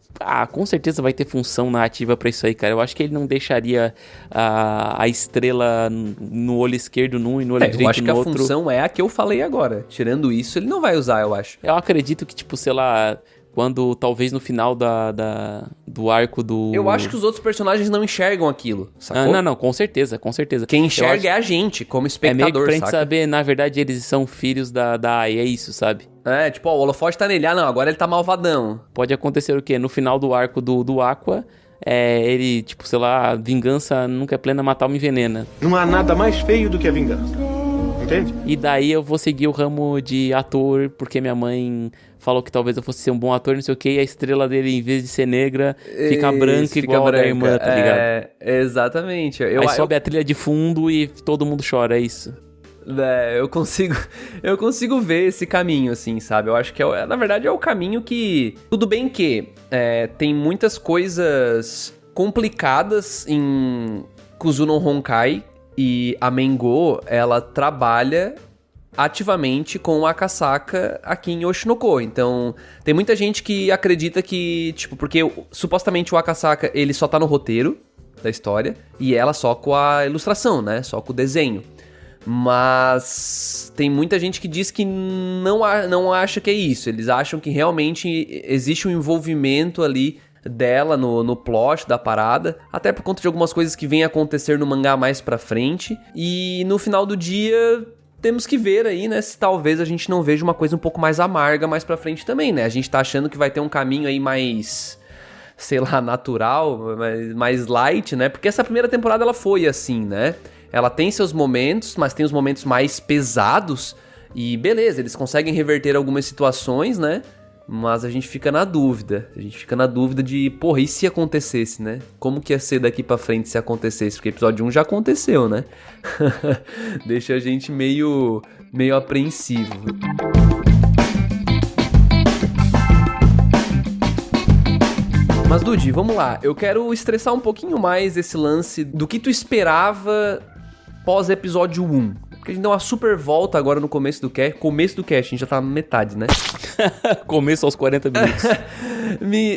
com certeza vai ter função narrativa pra isso aí, cara. Eu acho que ele não deixaria a estrela no olho esquerdo num e no olho direito no outro. Eu acho que a função é a que eu falei agora. Tirando isso, ele não vai usar, eu acho. Eu acredito que, tipo, sei lá, quando talvez no final do arco do... Eu acho que os outros personagens não enxergam aquilo, sacou? Não, com certeza, com certeza. Quem enxerga é a gente, como espectador, é meio que pra gente saca? saber, na verdade, eles são filhos da Ai, é isso, sabe? Tipo, o holofote tá nele, não, agora ele tá malvadão. Pode acontecer o quê? No final do arco do Aqua, ele, tipo, sei lá, vingança nunca é plena, matar uma envenena. Não há nada mais feio do que a vingança. Entende? E daí eu vou seguir o ramo de ator, porque minha mãe falou que talvez eu fosse ser um bom ator, não sei o que, e a estrela dele, em vez de ser negra, fica branca igual a da irmã, tá ligado? Exatamente. Aí sobe a trilha de fundo e todo mundo chora, é isso. Eu consigo ver esse caminho, assim, sabe? Eu acho que, na verdade, é o caminho que... Tudo bem que tem muitas coisas complicadas em Kuzuno Honkai, e a Mengo, ela trabalha ativamente com o Akasaka aqui em Oshinoko. Então, tem muita gente que acredita que, tipo, porque supostamente o Akasaka, ele só tá no roteiro da história, e ela só com a ilustração, né? Só com o desenho. Mas tem muita gente que diz que não acha que é isso. Eles acham que realmente existe um envolvimento ali dela no plot da parada, até por conta de algumas coisas que vêm acontecer no mangá mais pra frente. E no final do dia, temos que ver aí, né, se talvez a gente não veja uma coisa um pouco mais amarga mais pra frente também, né? A gente tá achando que vai ter um caminho aí mais, sei lá, natural, mais light, né? Porque essa primeira temporada ela foi assim, né? Ela tem seus momentos, mas tem os momentos mais pesados. E beleza, eles conseguem reverter algumas situações, né? Mas a gente fica na dúvida. A gente fica na dúvida de, porra, e se acontecesse, né? Como que ia ser daqui pra frente se acontecesse? Porque episódio 1 já aconteceu, né? Deixa a gente meio apreensivo. Mas, Dude, vamos lá. Eu quero estressar um pouquinho mais esse lance do que tu esperava pós episódio 1. porque a gente deu uma super volta agora no começo do cast. Começo do cast, a gente já tá na metade, né? Começo aos 40 minutos.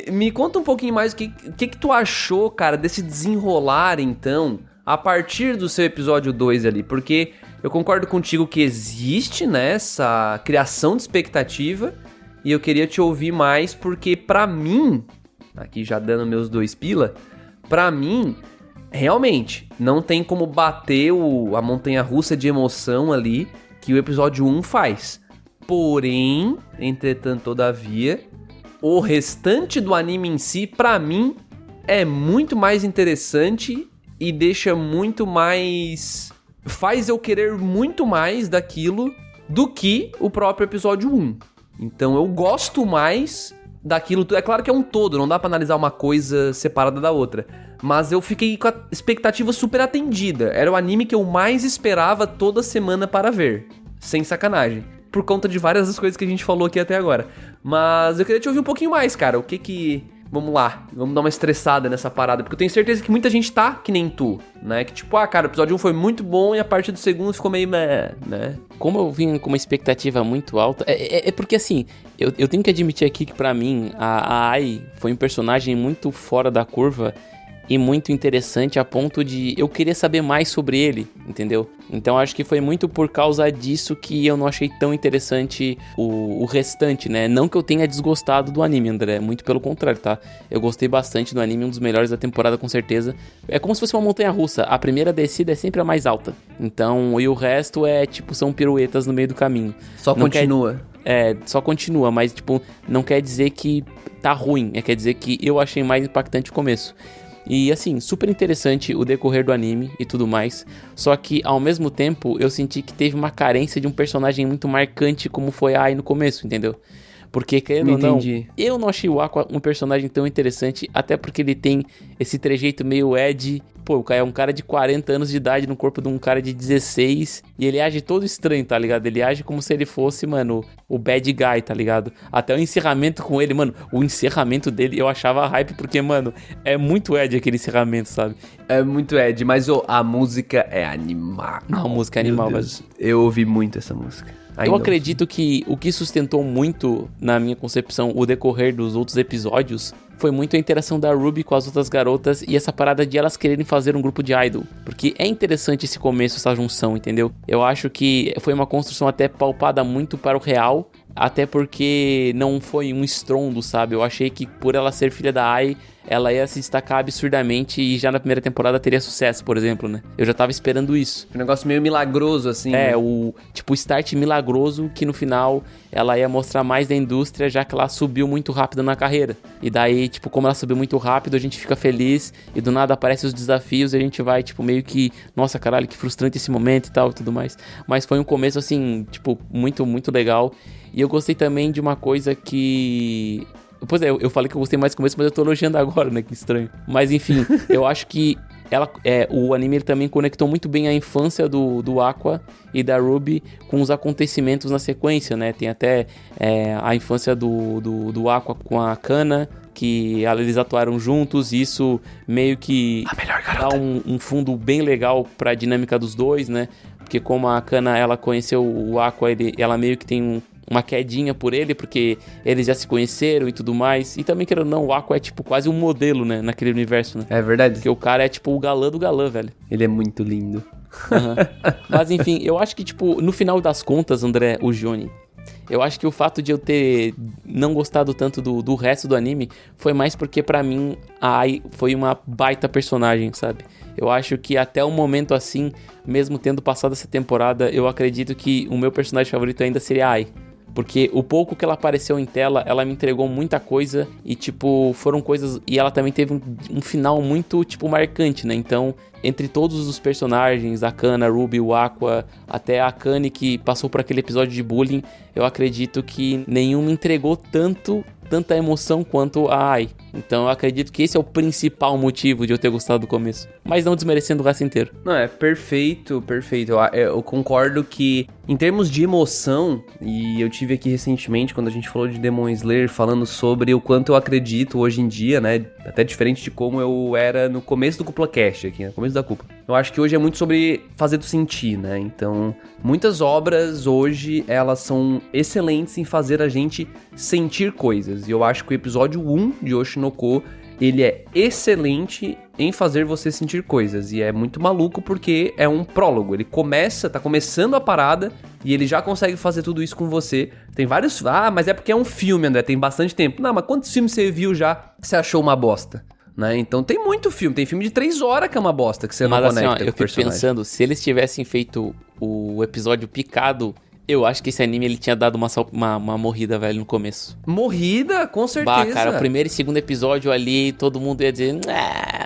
Me conta um pouquinho mais o que tu achou, cara, desse desenrolar, então, a partir do seu episódio 2 ali, porque eu concordo contigo que existe, né, essa criação de expectativa, e eu queria te ouvir mais, porque pra mim, aqui já dando meus 2 pila, pra mim, realmente, não tem como bater a montanha-russa de emoção ali que o episódio 1 faz. Porém, entretanto, todavia, o restante do anime em si, pra mim, é muito mais interessante e deixa muito mais... faz eu querer muito mais daquilo do que o próprio episódio 1. Então eu gosto mais daquilo... É claro que é um todo, não dá pra analisar uma coisa separada da outra. Mas eu fiquei com a expectativa super atendida. Era o anime que eu mais esperava toda semana para ver. Sem sacanagem. Por conta de várias das coisas que a gente falou aqui até agora. Mas eu queria te ouvir um pouquinho mais, cara. O que... Vamos lá, vamos dar uma estressada nessa parada, porque eu tenho certeza que muita gente tá que nem tu, né? Que tipo, cara, o episódio 1 foi muito bom e a partir do segundo ficou meio meh, né? Como eu vim com uma expectativa muito alta, é porque assim, eu tenho que admitir aqui que pra mim, a Ai foi um personagem muito fora da curva e muito interessante a ponto de eu querer saber mais sobre ele, entendeu? Então acho que foi muito por causa disso que eu não achei tão interessante o restante, né? Não que eu tenha desgostado do anime, André, muito pelo contrário, tá? Eu gostei bastante do anime, um dos melhores da temporada com certeza. É como se fosse uma montanha-russa, a primeira descida é sempre a mais alta. Então, e o resto é tipo, são piruetas no meio do caminho. Só não continua. Só continua, mas tipo, não quer dizer que tá ruim, quer dizer que eu achei mais impactante o começo. E assim, super interessante o decorrer do anime e tudo mais. Só que ao mesmo tempo eu senti que teve uma carência de um personagem muito marcante como foi a Ai no começo, entendeu? Porque, querendo ou não, eu não achei o Aqua um personagem tão interessante, até porque ele tem esse trejeito meio Ed. Pô, é um cara de 40 anos de idade no corpo de um cara de 16, e ele age todo estranho, tá ligado? Ele age como se ele fosse, mano, o bad guy, tá ligado? Até o encerramento com ele, mano, o encerramento dele eu achava hype, porque, mano, é muito Ed aquele encerramento, sabe? É muito Ed, mas a música é animal. A música é animal, velho. Eu ouvi muito essa música. Eu acredito que o que sustentou muito, na minha concepção, o decorrer dos outros episódios foi muito a interação da Ruby com as outras garotas e essa parada de elas quererem fazer um grupo de idol. Porque é interessante esse começo, essa junção, entendeu? Eu acho que foi uma construção até palpada muito para o real, até porque não foi um estrondo, sabe? Eu achei que por ela ser filha da Ai, ela ia se destacar absurdamente e já na primeira temporada teria sucesso, por exemplo, né? Eu já tava esperando isso. Um negócio meio milagroso, assim. Né? O start milagroso que no final ela ia mostrar mais da indústria, já que ela subiu muito rápido na carreira. E daí, tipo, como ela subiu muito rápido, a gente fica feliz e do nada aparecem os desafios e a gente vai, tipo, meio que, nossa, caralho, que frustrante esse momento e tal e tudo mais. Mas foi um começo, assim, tipo, muito, muito legal. E eu gostei também de uma coisa que... Pois é, eu falei que eu gostei mais do começo, mas eu tô elogiando agora, né? Que estranho. Mas enfim, eu acho que o anime ele também conectou muito bem a infância do Aqua e da Ruby com os acontecimentos na sequência, né? Tem até a infância do Aqua com a Kana, que eles atuaram juntos, e isso meio que dá um fundo bem legal pra dinâmica dos dois, né? Porque como a Kana, ela conheceu o Aqua, ela meio que tem uma quedinha por ele, porque eles já se conheceram e tudo mais. E também, querendo ou não, o Aqua é tipo quase um modelo, né, naquele universo, né? É verdade. Porque o cara é tipo o galã do galã, velho. Ele é muito lindo. Uhum. Mas enfim, eu acho que tipo, no final das contas, André, o Johnny, eu acho que o fato de eu ter não gostado tanto do resto do anime foi mais porque pra mim a Ai foi uma baita personagem, sabe? Eu acho que até o momento assim, mesmo tendo passado essa temporada, eu acredito que o meu personagem favorito ainda seria a Ai. Porque o pouco que ela apareceu em tela, ela me entregou muita coisa e, tipo, foram coisas... E ela também teve um final muito, tipo, marcante, né? Então, entre todos os personagens, a Kana, a Ruby, o Aqua, até a Akane que passou por aquele episódio de bullying, eu acredito que nenhum me entregou tanta emoção quanto a Ai. Então eu acredito que esse é o principal motivo de eu ter gostado do começo. Mas não desmerecendo o resto inteiro. Não, é perfeito. Eu concordo que Em termos de emoção, e eu tive aqui recentemente, quando a gente falou de Demon Slayer, falando sobre o quanto eu acredito hoje em dia, né? Até diferente de como eu era no começo do CúpulaCast aqui, no começo da Cúpula. Eu acho que hoje é muito sobre fazer tu sentir, né? Então, muitas obras hoje, elas são excelentes em fazer a gente sentir coisas. E eu acho que o episódio 1 de Oshi no Ko, ele é excelente em fazer você sentir coisas. E é muito maluco porque é um prólogo. Ele tá começando a parada e ele já consegue fazer tudo isso com você. Tem vários... Ah, mas é porque é um filme, André, tem bastante tempo. Não, mas quantos filmes você viu já que você achou uma bosta? Né? Então tem muito filme. Tem filme de 3 horas que é uma bosta, que você não conecta com o personagem. Eu fico pensando, se eles tivessem feito o episódio picado... Eu acho que esse anime, ele tinha dado uma morrida, velho, no começo. Morrida? Com certeza. Bah, cara, o primeiro e segundo episódio ali, todo mundo ia dizer,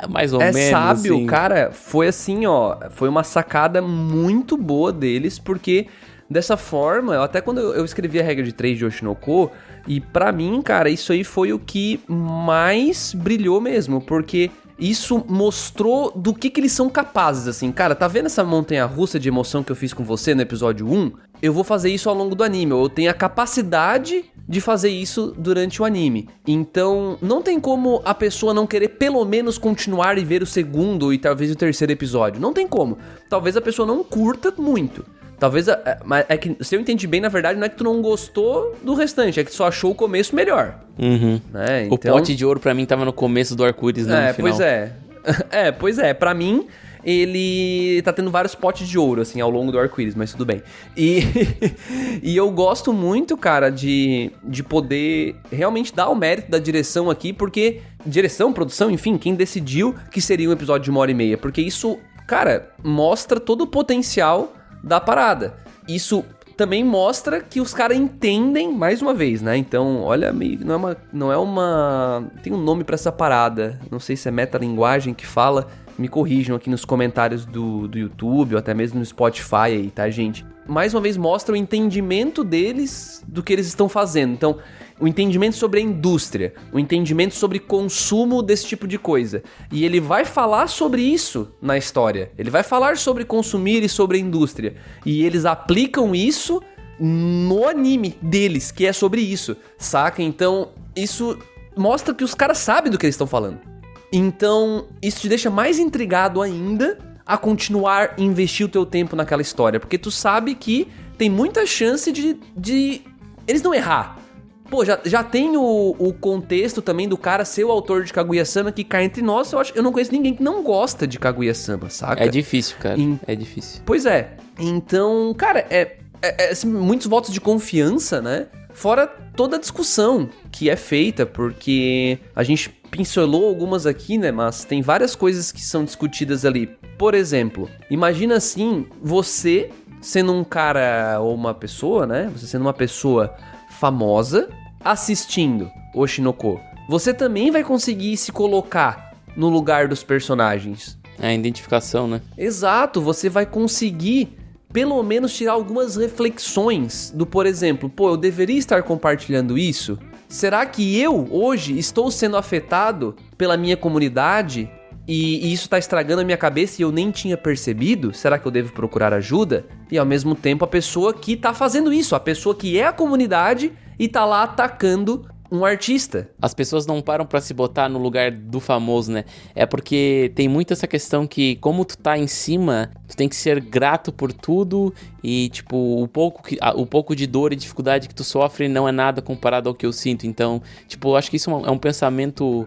mais ou menos. É sábio, assim. Cara, foi assim, ó, foi uma sacada muito boa deles, porque dessa forma, até quando eu escrevi a regra de 3 de Oshi no Ko, e pra mim, cara, isso aí foi o que mais brilhou mesmo, porque... Isso mostrou do que eles são capazes, assim. Cara, tá vendo essa montanha-russa de emoção que eu fiz com você no episódio 1? Eu vou fazer isso ao longo do anime. Eu tenho a capacidade de fazer isso durante o anime. Então, não tem como a pessoa não querer pelo menos continuar e ver o segundo e talvez o terceiro episódio. Não tem como. Talvez a pessoa não curta muito. Talvez, mas é que, se eu entendi bem, na verdade, não é que tu não gostou do restante, é que tu só achou o começo melhor. Uhum. Né? Então... O pote de ouro pra mim tava no começo do arco-íris, né, no final. Pois é. Pois é, pra mim, ele tá tendo vários potes de ouro, assim, ao longo do arco-íris, mas tudo bem. E eu gosto muito, cara, de poder realmente dar o mérito da direção aqui, porque... Direção, produção, enfim, quem decidiu que seria um episódio de 1h30, porque isso, cara, mostra todo o potencial da parada. Isso também mostra que os caras entendem, mais uma vez, né? Então, olha, não é uma... Tem um nome pra essa parada. Não sei se é metalinguagem que fala. Me corrijam aqui nos comentários do YouTube ou até mesmo no Spotify aí, tá, gente? Mais uma vez mostra o entendimento deles do que eles estão fazendo. Então, o entendimento sobre a indústria, o entendimento sobre consumo desse tipo de coisa. E ele vai falar sobre isso na história. Ele vai falar sobre consumir e sobre a indústria. E eles aplicam isso no anime deles, que é sobre isso, saca? Então, isso mostra que os caras sabem do que eles estão falando. Então, isso te deixa mais intrigado ainda a continuar a investir o teu tempo naquela história. Porque tu sabe que tem muita chance de eles não errar. Pô, já tem o contexto também do cara ser o autor de Kaguya-sama, que cá entre nós, eu não conheço ninguém que não gosta de Kaguya-sama, saca? É difícil, cara. É difícil. Pois é. Então, cara, assim, muitos votos de confiança, né? Fora toda a discussão que é feita, porque a gente pincelou algumas aqui, né? Mas tem várias coisas que são discutidas ali. Por exemplo, imagina assim, você sendo um cara ou uma pessoa, né? Você sendo uma pessoa famosa assistindo Oshi no Ko. Você também vai conseguir se colocar no lugar dos personagens. É a identificação, né? Exato, você vai conseguir pelo menos tirar algumas reflexões do, por exemplo, pô, eu deveria estar compartilhando isso? Será que eu, hoje, estou sendo afetado pela minha comunidade e isso está estragando a minha cabeça e eu nem tinha percebido? Será que eu devo procurar ajuda? E ao mesmo tempo a pessoa que está fazendo isso, a pessoa que é a comunidade e tá lá atacando um artista. As pessoas não param pra se botar no lugar do famoso, né? É porque tem muito essa questão que, como tu tá em cima, tu tem que ser grato por tudo e, tipo, o pouco de dor e dificuldade que tu sofre não é nada comparado ao que eu sinto. Então, tipo, eu acho que isso é um pensamento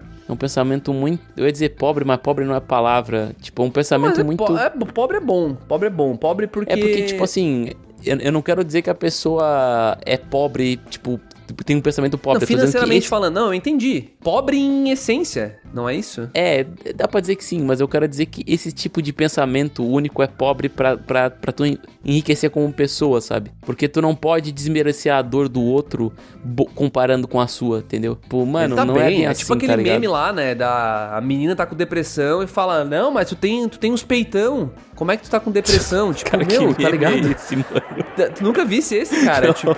muito... Eu ia dizer pobre, mas pobre não é a palavra. Tipo, um pensamento muito... Pobre é bom. Pobre porque... É porque, tipo assim, eu não quero dizer que a pessoa é pobre, tipo... Tem um pensamento pobre. Não, financeiramente falando, não, eu entendi. Pobre em essência, não é isso? É, dá pra dizer que sim, mas eu quero dizer que esse tipo de pensamento único é pobre pra tu enriquecer como pessoa, sabe? Porque tu não pode desmerecer a dor do outro comparando com a sua, entendeu? Pô, mano, não é bem assim, tipo aquele meme lá, né, a menina tá com depressão e fala, não, mas tu tem uns peitão, como é que tu tá com depressão? Tipo, cara, meu, tá ligado? É esse, mano? Tu nunca visse esse, cara? Tipo...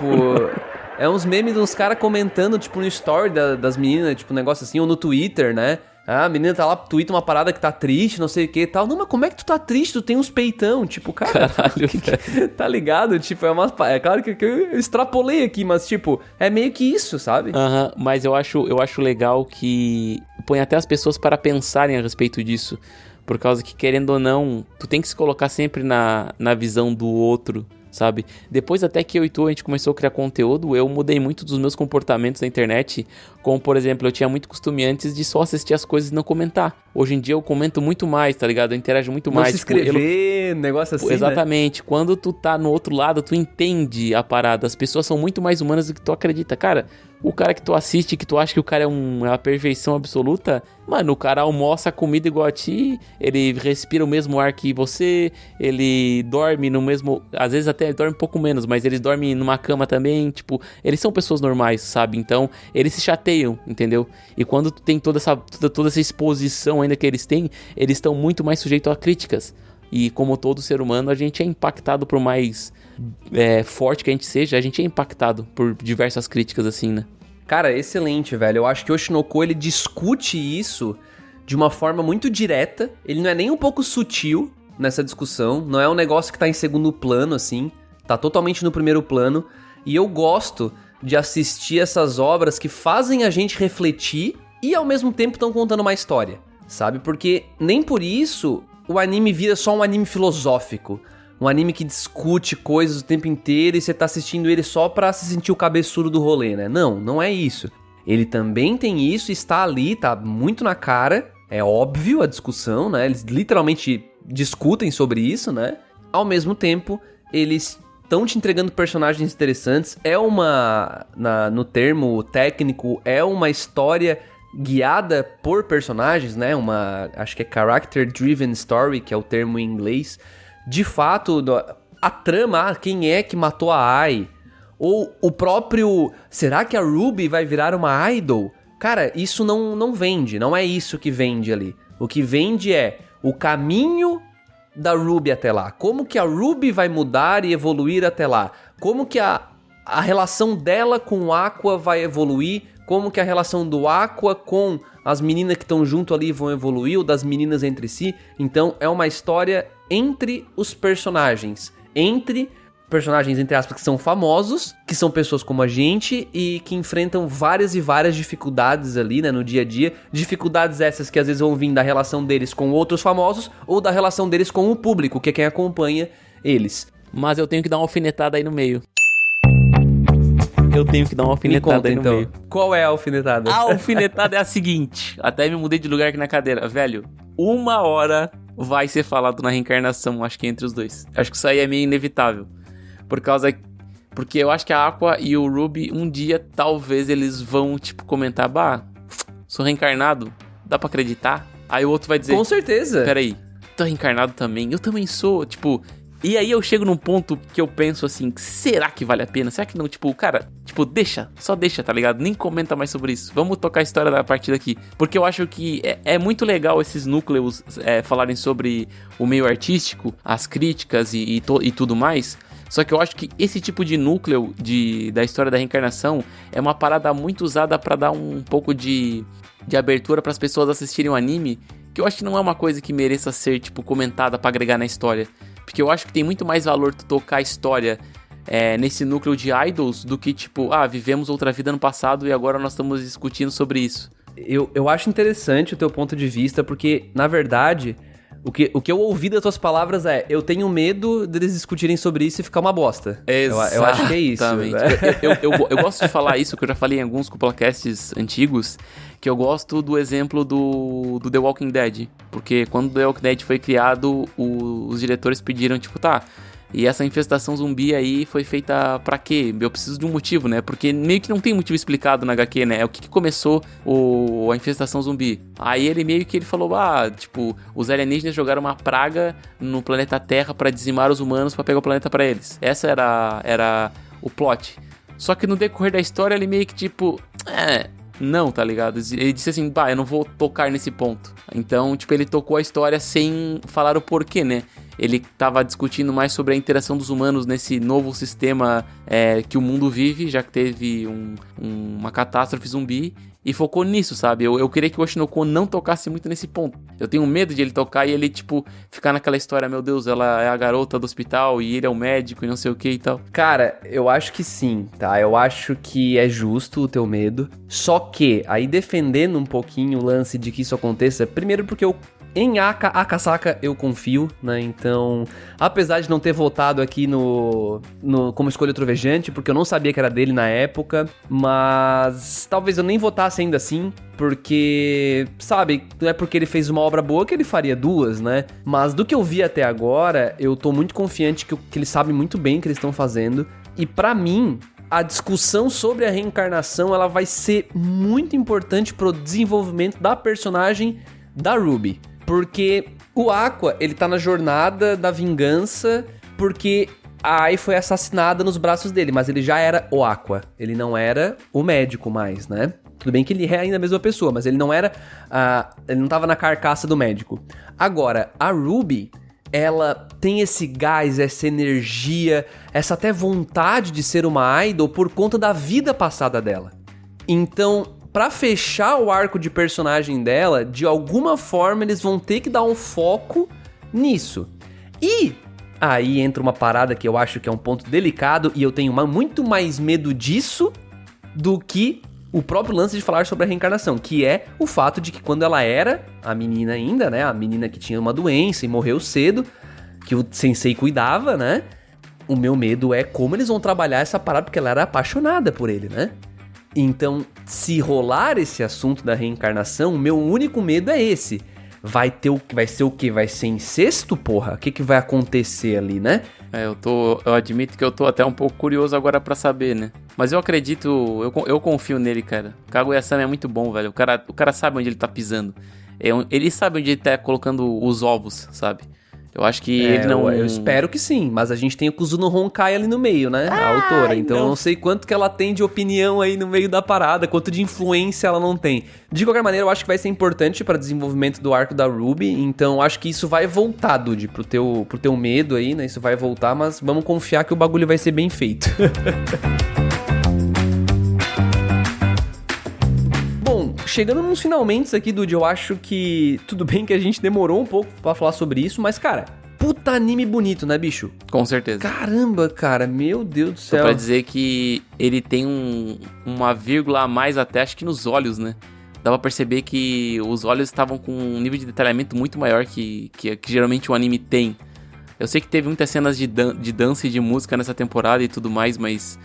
É uns memes de uns caras comentando, tipo, no story das meninas, tipo, um negócio assim, ou no Twitter, né? Ah, a menina tá lá, tuita uma parada que tá triste, não sei o que e tal. Não, mas como é que tu tá triste? Tu tem uns peitão. Tipo, cara, tá ligado? Tipo, é claro que eu extrapolei aqui, mas tipo, é meio que isso, sabe? Mas eu acho legal que põe até as pessoas para pensarem a respeito disso. Por causa que, querendo ou não, tu tem que se colocar sempre na visão do outro, sabe? Depois até que eu e tu, a gente começou a criar conteúdo, eu mudei muito dos meus comportamentos na internet. Como, por exemplo, eu tinha muito costume antes de só assistir as coisas e não comentar. Hoje em dia eu comento muito mais, tá ligado? Eu interajo muito mais. Não se inscrever, negócio assim, exatamente. Né? Quando tu tá no outro lado, tu entende a parada. As pessoas são muito mais humanas do que tu acredita. Cara, o cara que tu assiste, que tu acha que o cara é a perfeição absoluta, mano, o cara almoça a comida igual a ti, ele respira o mesmo ar que você, ele dorme no mesmo... Às vezes até dorme um pouco menos, mas eles dormem numa cama também, tipo... Eles são pessoas normais, sabe? Então, eles se chateiam, entendeu? E quando tu tem toda essa exposição ainda que eles têm, eles estão muito mais sujeitos a críticas. E como todo ser humano, a gente é impactado por mais forte que a gente seja, a gente é impactado por diversas críticas assim, né? Cara, excelente, velho. Eu acho que o Oshinoko, ele discute isso de uma forma muito direta. Ele não é nem um pouco sutil nessa discussão. Não é um negócio que tá em segundo plano, assim. Tá totalmente no primeiro plano. E eu gosto de assistir essas obras que fazem a gente refletir e ao mesmo tempo estão contando uma história, sabe? Porque nem por isso o anime vira só um anime filosófico. Um anime que discute coisas o tempo inteiro e você tá assistindo ele só pra se sentir o cabeçudo do rolê, né? Não, não é isso. Ele também tem isso, está ali, tá muito na cara. É óbvio a discussão, né? Eles literalmente discutem sobre isso, né? Ao mesmo tempo, eles estão te entregando personagens interessantes. É no termo técnico, é uma história guiada por personagens, né? Acho que é Character Driven Story, que é o termo em inglês. De fato, a trama, quem é que matou a Ai? Ou o próprio... Será que a Ruby vai virar uma idol? Cara, isso não vende, não é isso que vende ali. O que vende é o caminho da Ruby até lá. Como que a Ruby vai mudar e evoluir até lá? Como que a relação dela com o Aqua vai evoluir? Como que a relação do Aqua com as meninas que estão junto ali vão evoluir, ou das meninas entre si? Então é uma história entre os personagens. Entre personagens, entre aspas, que são famosos, que são pessoas como a gente e que enfrentam várias e várias dificuldades ali, né, no dia a dia. Dificuldades essas que às vezes vão vir da relação deles com outros famosos ou da relação deles com o público, que é quem acompanha eles. Mas eu tenho que dar uma alfinetada aí no meio. Eu tenho que dar uma alfinetada aí no meio. Qual é a alfinetada? A alfinetada é a seguinte. Até me mudei de lugar aqui na cadeira. Velho, 1 hora vai ser falado na reencarnação, acho que entre os dois. Acho que isso aí é meio inevitável. Porque eu acho que a Aqua e o Ruby, um dia, talvez eles vão, tipo, comentar: bah, sou reencarnado, dá pra acreditar? Aí o outro vai dizer: com certeza. Peraí, tô reencarnado também? Eu também sou, tipo... E aí eu chego num ponto que eu penso assim, será que vale a pena? Será que não? Tipo, cara, só deixa, tá ligado? Nem comenta mais sobre isso. Vamos tocar a história da partir daqui. Porque eu acho que é muito legal esses núcleos falarem sobre o meio artístico, as críticas e tudo mais. Só que eu acho que esse tipo de núcleo da história da reencarnação é uma parada muito usada pra dar um pouco de abertura pras pessoas assistirem o anime, que eu acho que não é uma coisa que mereça ser, tipo, comentada pra agregar na história. Porque eu acho que tem muito mais valor tu tocar a história nesse núcleo de idols do que, tipo, vivemos outra vida no passado e agora nós estamos discutindo sobre isso. Eu acho interessante o teu ponto de vista, porque, na verdade, o que eu ouvi das tuas palavras eu tenho medo deles discutirem sobre isso e ficar uma bosta. Eu acho que é isso. Eu gosto de falar isso, que eu já falei em alguns cuplacasts antigos, que eu gosto do exemplo do The Walking Dead. Porque quando The Walking Dead foi criado, os diretores pediram, tipo, e essa infestação zumbi aí foi feita pra quê? Eu preciso de um motivo, né? Porque meio que não tem motivo explicado na HQ, né? É o que começou a infestação zumbi. Aí ele falou, os alienígenas jogaram uma praga no planeta Terra pra dizimar os humanos pra pegar o planeta pra eles. Essa era o plot. Só que no decorrer da história ele meio que tipo... Não, tá ligado? Ele disse assim, eu não vou tocar nesse ponto. Então, tipo, ele tocou a história sem falar o porquê, né? Ele tava discutindo mais sobre a interação dos humanos nesse novo sistema que o mundo vive, já que teve uma catástrofe zumbi. e focou nisso, sabe? Eu queria que o Oshinoko não tocasse muito nesse ponto. Eu tenho medo de ele tocar e ele, tipo, ficar naquela história, meu Deus, ela é a garota do hospital e ele é o médico e não sei o que e tal. Cara, eu acho que sim, tá? Eu acho que é justo o teu medo. Só que, aí defendendo um pouquinho o lance de que isso aconteça, primeiro porque em Akasaka eu confio, né? Então, apesar de não ter votado aqui como escolha trovejante, porque eu não sabia que era dele na época, mas talvez eu nem votasse ainda assim, porque, sabe, não é porque ele fez uma obra boa que ele faria duas, né? Mas do que eu vi até agora, eu tô muito confiante que eles sabem muito bem o que eles estão fazendo. E pra mim, a discussão sobre a reencarnação, ela vai ser muito importante pro desenvolvimento da personagem da Ruby. Porque o Aqua, ele tá na jornada da vingança porque a Ai foi assassinada nos braços dele, mas ele já era o Aqua. Ele não era o médico mais, né? Tudo bem que ele é ainda a mesma pessoa, mas ele não era... ele não tava na carcaça do médico. Agora, a Ruby, ela tem esse gás, essa energia, essa até vontade de ser uma idol por conta da vida passada dela. Então, pra fechar o arco de personagem dela, de alguma forma eles vão ter que dar um foco nisso. E aí entra uma parada que eu acho que é um ponto delicado e eu tenho muito mais medo disso do que o próprio lance de falar sobre a reencarnação, que é o fato de que quando ela era a menina ainda, né, a menina que tinha uma doença e morreu cedo, que o sensei cuidava, né, o meu medo é como eles vão trabalhar essa parada, porque ela era apaixonada por ele, né. Então, se rolar esse assunto da reencarnação, o meu único medo é esse. Vai ser o quê? Vai ser incesto, porra? O que vai acontecer ali, né? Eu admito que eu tô até um pouco curioso agora pra saber, né? Mas eu acredito, eu confio nele, cara. O Kaguya-sama é muito bom, velho. O cara sabe onde ele tá pisando. Ele sabe onde ele tá colocando os ovos, sabe? Eu acho que ele não... Eu espero que sim, mas a gente tem o Kuzuno Honkai ali no meio, né? A autora. Então eu não sei quanto que ela tem de opinião aí no meio da parada, quanto de influência ela não tem. De qualquer maneira, eu acho que vai ser importante para o desenvolvimento do arco da Ruby, então acho que isso vai voltar, Dude, pro teu medo aí, né? Isso vai voltar, mas vamos confiar que o bagulho vai ser bem feito. Chegando nos finalmente aqui, Dude, eu acho que tudo bem que a gente demorou um pouco pra falar sobre isso, mas, cara, puta anime bonito, né, bicho? Com certeza. Caramba, cara, meu Deus do céu. Só pra dizer que ele tem uma vírgula a mais até, acho que nos olhos, né? Dá pra perceber que os olhos estavam com um nível de detalhamento muito maior que geralmente o anime tem. Eu sei que teve muitas cenas de dança e de música nessa temporada e tudo mais, mas...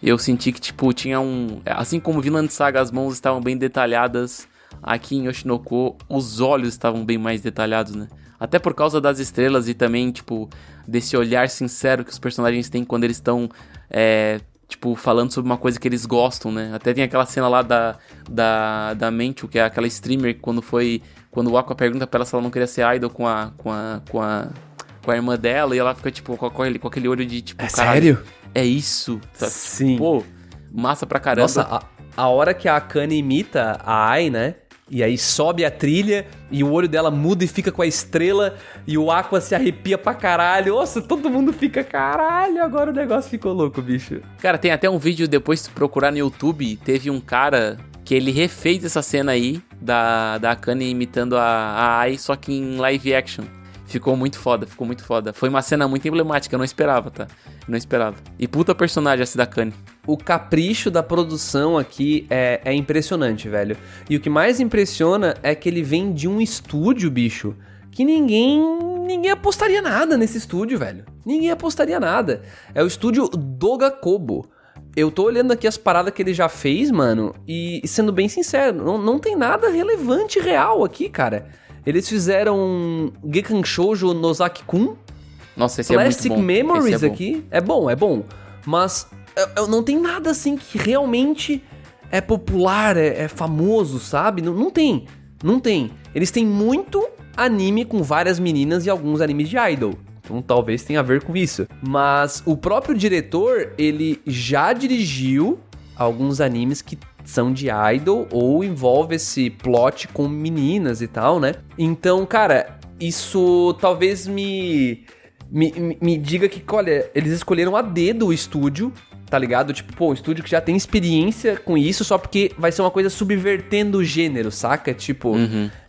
eu senti que, tipo, tinha assim como Vinland Saga, as mãos estavam bem detalhadas, aqui em Oshinoko, os olhos estavam bem mais detalhados, né? Até por causa das estrelas e também, tipo, desse olhar sincero que os personagens têm quando eles estão, tipo, falando sobre uma coisa que eles gostam, né? Até tem aquela cena lá da Menchu, que é aquela streamer, quando o Aqua pergunta pra ela se ela não queria ser idol com a irmã dela, e ela fica, tipo, com aquele olho de, tipo... É sério? É isso, sabe? Sim. Pô, massa pra caramba. Nossa, a hora que a Akane imita a Ai, né? E aí sobe a trilha e o olho dela muda e fica com a estrela e o Aqua se arrepia pra caralho. Nossa, todo mundo fica, caralho, agora o negócio ficou louco, bicho. Cara, tem até um vídeo, depois se tu procurar no YouTube, teve um cara que ele refez essa cena aí da Akane imitando a Ai, só que em live action. Ficou muito foda. Foi uma cena muito emblemática, eu não esperava, tá? Não esperava. E puta personagem essa da Akane. O capricho da produção aqui é impressionante, velho. E o que mais impressiona é que ele vem de um estúdio, bicho, que ninguém apostaria nada nesse estúdio, velho. Ninguém apostaria nada. É o estúdio Doga Kobo. Eu tô olhando aqui as paradas que ele já fez, mano, e sendo bem sincero, não tem nada relevante real aqui, cara. Eles fizeram Gekan Shoujo Nozaki-kun. Nossa, esse Plastic é muito bom. Memories aqui. É bom. Mas não tem nada assim que realmente é popular, é famoso, sabe? Não tem. Eles têm muito anime com várias meninas e alguns animes de idol. Então talvez tenha a ver com isso. Mas o próprio diretor, ele já dirigiu alguns animes que são de idol ou envolve esse plot com meninas e tal, né? Então, cara, isso talvez me diga que, olha, eles escolheram a dedo o estúdio, tá ligado? Tipo, pô, um estúdio que já tem experiência com isso, só porque vai ser uma coisa subvertendo o gênero, saca? Tipo,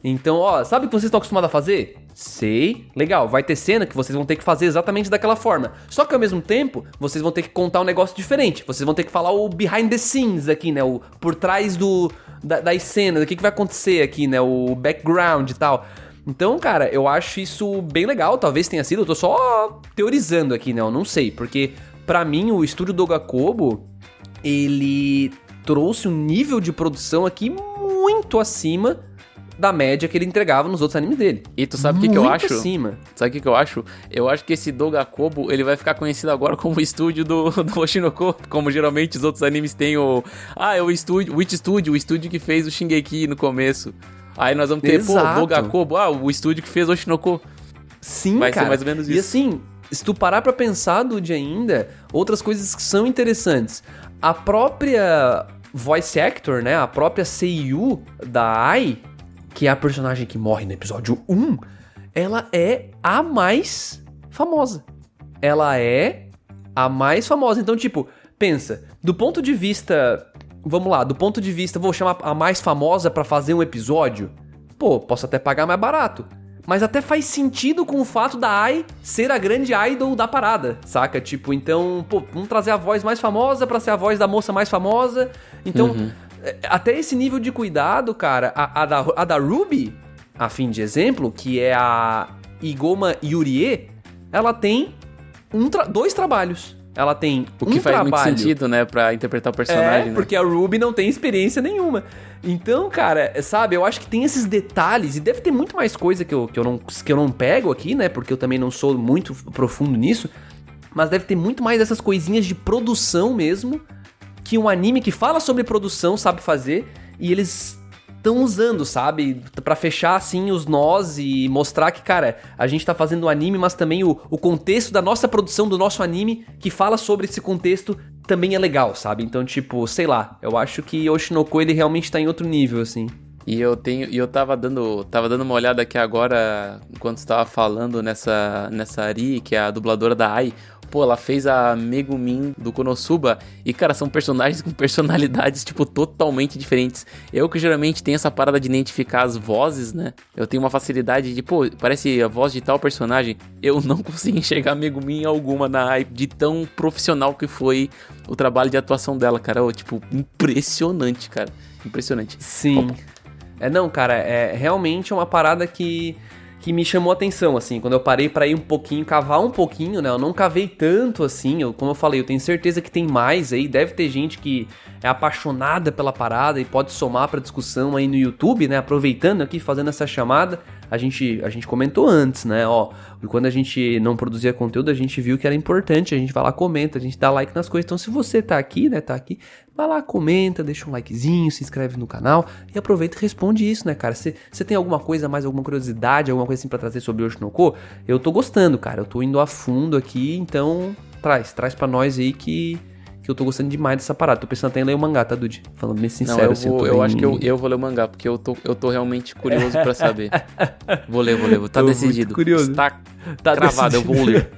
então, ó, sabe o que vocês estão acostumados a fazer? Sei, legal, vai ter cena que vocês vão ter que fazer exatamente daquela forma. Só que ao mesmo tempo, vocês vão ter que contar um negócio diferente. Vocês vão ter que falar o behind the scenes aqui, né? O por trás das cenas, o que vai acontecer aqui, né? O background e tal. Então, cara, eu acho isso bem legal. Talvez tenha sido, eu tô só teorizando aqui, né? Eu não sei, porque pra mim o estúdio Dogakobo, ele trouxe um nível de produção aqui muito acima da média que ele entregava nos outros animes dele. E tu sabe o que eu acho? Muito acima. Sabe o que eu acho? Eu acho que esse Dogakobo, ele vai ficar conhecido agora como o estúdio do Oshinoko, como geralmente os outros animes têm o Witch Studio, o estúdio que fez o Shingeki no começo. Aí nós vamos ter, Dogakobo, o estúdio que fez o Oshinoko. Sim, vai cara. Ser mais ou menos isso. E assim, se tu parar pra pensar, Dude, ainda, outras coisas que são interessantes. A própria voice actor, né, a própria seiyuu da Ai, que é a personagem que morre no episódio 1, ela é a mais famosa. Ela é a mais famosa. Então, tipo, pensa, do ponto de vista... Vamos lá, do ponto de vista... Vou chamar a mais famosa pra fazer um episódio? Pô, posso até pagar mais barato. Mas até faz sentido com o fato da Ai ser a grande idol da parada, saca? Tipo, então, pô, vamos trazer a voz mais famosa pra ser a voz da moça mais famosa. Então... Até esse nível de cuidado, cara, a da Ruby, a fim de exemplo, que é a Igoma Yurie, ela tem dois trabalhos. Ela tem o que faz muito sentido, né, pra interpretar o personagem, né? Porque a Ruby não tem experiência nenhuma. Então, cara, sabe, eu acho que tem esses detalhes, e deve ter muito mais coisa que eu não pego aqui, né, porque eu também não sou muito profundo nisso, mas deve ter muito mais dessas coisinhas de produção mesmo, que um anime que fala sobre produção sabe fazer, e eles estão usando, sabe? Pra fechar, assim, os nós e mostrar que, cara, a gente tá fazendo um anime, mas também o contexto da nossa produção, do nosso anime, que fala sobre esse contexto, também é legal, sabe? Então, tipo, sei lá, eu acho que Oshinoko, ele realmente tá em outro nível, assim. E eu tava dando uma olhada aqui agora, enquanto você tava falando nessa Ari, que é a dubladora da Ai. Pô, ela fez a Megumin do Konosuba e, cara, são personagens com personalidades, tipo, totalmente diferentes. Eu que geralmente tenho essa parada de identificar as vozes, né? Eu tenho uma facilidade de, pô, parece a voz de tal personagem. Eu não consegui enxergar Megumin alguma na Ai, de tão profissional que foi o trabalho de atuação dela, cara. Tipo, impressionante, cara. Impressionante. Sim. Não, cara, é realmente uma parada que me chamou a atenção, assim, quando eu parei pra ir um pouquinho, cavar um pouquinho, né, eu não cavei tanto, assim, como eu falei, eu tenho certeza que tem mais aí, deve ter gente que é apaixonada pela parada e pode somar pra discussão aí no YouTube, né, aproveitando aqui, fazendo essa chamada, a gente comentou antes, né, ó, quando a gente não produzia conteúdo, a gente viu que era importante, a gente vai lá, comenta, a gente dá like nas coisas, então se você tá aqui, né, vai lá, comenta, deixa um likezinho, se inscreve no canal e aproveita e responde isso, né, cara? Você tem alguma coisa mais, alguma curiosidade, alguma coisa assim pra trazer sobre o Oshinoko? Eu tô gostando, cara, eu tô indo a fundo aqui, então traz pra nós aí que eu tô gostando demais dessa parada. Tô pensando até em ler o mangá, tá, Dude? Falando bem sincero. Não, eu acho que eu vou ler o mangá, porque eu tô realmente curioso pra saber. Vou ler. Tá tô decidido. Curioso. Está cravado, decidido. Eu vou ler.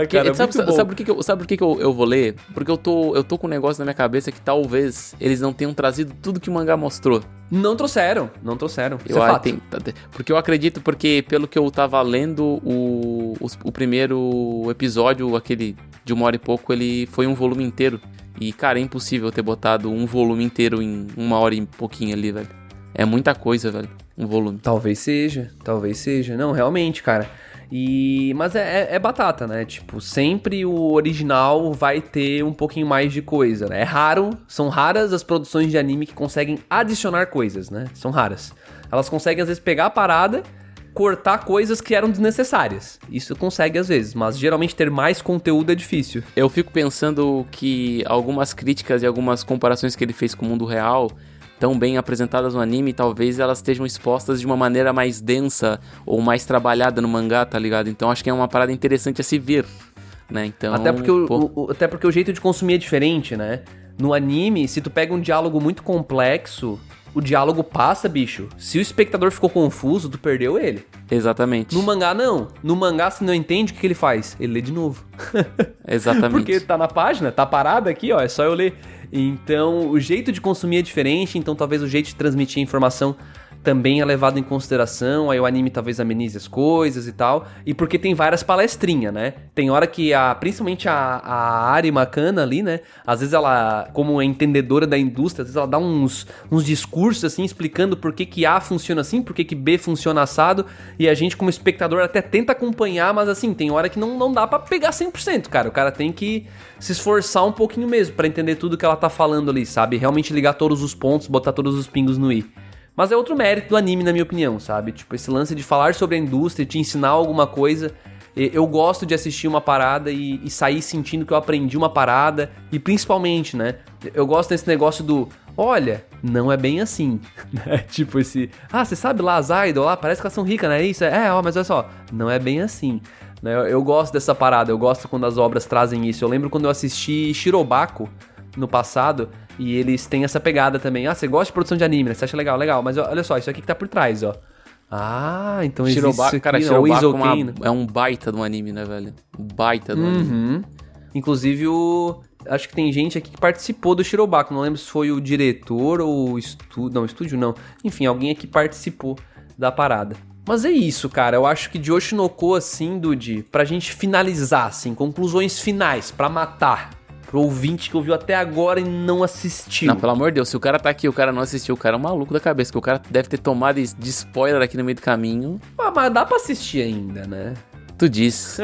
Cara, sabe por que eu vou ler? Porque eu tô com um negócio na minha cabeça que talvez eles não tenham trazido tudo que o mangá mostrou. Não trouxeram. Isso é fato. Porque eu acredito, porque pelo que eu tava lendo, o primeiro episódio, aquele de 1 hora e pouco, ele foi um volume inteiro. E, cara, é impossível ter botado um volume inteiro em 1 hora e pouquinho ali, velho. É muita coisa, velho, um volume. Talvez seja. Não, realmente, cara. Mas é batata, né? Tipo, sempre o original vai ter um pouquinho mais de coisa, né? São raras as produções de anime que conseguem adicionar coisas, né? São raras. Elas conseguem, às vezes, pegar a parada, cortar coisas que eram desnecessárias. Isso consegue, às vezes, mas geralmente ter mais conteúdo é difícil. Eu fico pensando que algumas críticas e algumas comparações que ele fez com o mundo real, tão bem apresentadas no anime, talvez elas estejam expostas de uma maneira mais densa ou mais trabalhada no mangá, tá ligado? Então acho que é uma parada interessante a se ver, né? Então, até porque o jeito de consumir é diferente, né? No anime, se tu pega um diálogo muito complexo, o diálogo passa, bicho. Se o espectador ficou confuso, tu perdeu ele. Exatamente. No mangá, não. No mangá, se não entende, o que ele faz? Ele lê de novo. Exatamente. Porque tá na página, tá parado aqui, ó, é só eu ler. Então, o jeito de consumir é diferente, então talvez o jeito de transmitir a informação também é levado em consideração, aí o anime talvez amenize as coisas e tal, e porque tem várias palestrinhas, né? Tem hora que, principalmente a Ari Makana ali, né? Às vezes ela, como é entendedora da indústria, às vezes ela dá uns discursos, assim, explicando por que A funciona assim, por que B funciona assado, e a gente como espectador até tenta acompanhar, mas assim, tem hora que não dá pra pegar 100%, cara. O cara tem que se esforçar um pouquinho mesmo pra entender tudo que ela tá falando ali, sabe? Realmente ligar todos os pontos, botar todos os pingos no i. Mas é outro mérito do anime, na minha opinião, sabe? Tipo, esse lance de falar sobre a indústria, te ensinar alguma coisa. Eu gosto de assistir uma parada e sair sentindo que eu aprendi uma parada. E principalmente, né? Eu gosto desse negócio do... Olha, não é bem assim. Né? Tipo esse... você sabe lá as idols lá? Parece que elas são ricas, né? Isso mas olha só. Não é bem assim. Eu gosto dessa parada. Eu gosto quando as obras trazem isso. Eu lembro quando eu assisti Shirobako no passado... E eles têm essa pegada também. Você gosta de produção de anime, né? Você acha legal, legal. Mas olha só, isso aqui que tá por trás, ó. Então existe isso aqui. Cara, Shirobako é um baita de um anime, né, velho? Um baita de um anime. Inclusive, acho que tem gente aqui que participou do Shirobako. Não lembro se foi o diretor ou o estúdio. Não, estúdio não. Enfim, alguém aqui participou da parada. Mas é isso, cara. Eu acho que de Oshinoko, assim, Dude, pra gente finalizar, assim, conclusões finais, pra matar... Pro ouvinte que ouviu até agora e não assistiu. Não, pelo amor de Deus, se o cara tá aqui e o cara não assistiu, o cara é um maluco da cabeça, que o cara deve ter tomado de spoiler aqui no meio do caminho. Mas dá pra assistir ainda, né? Tu diz.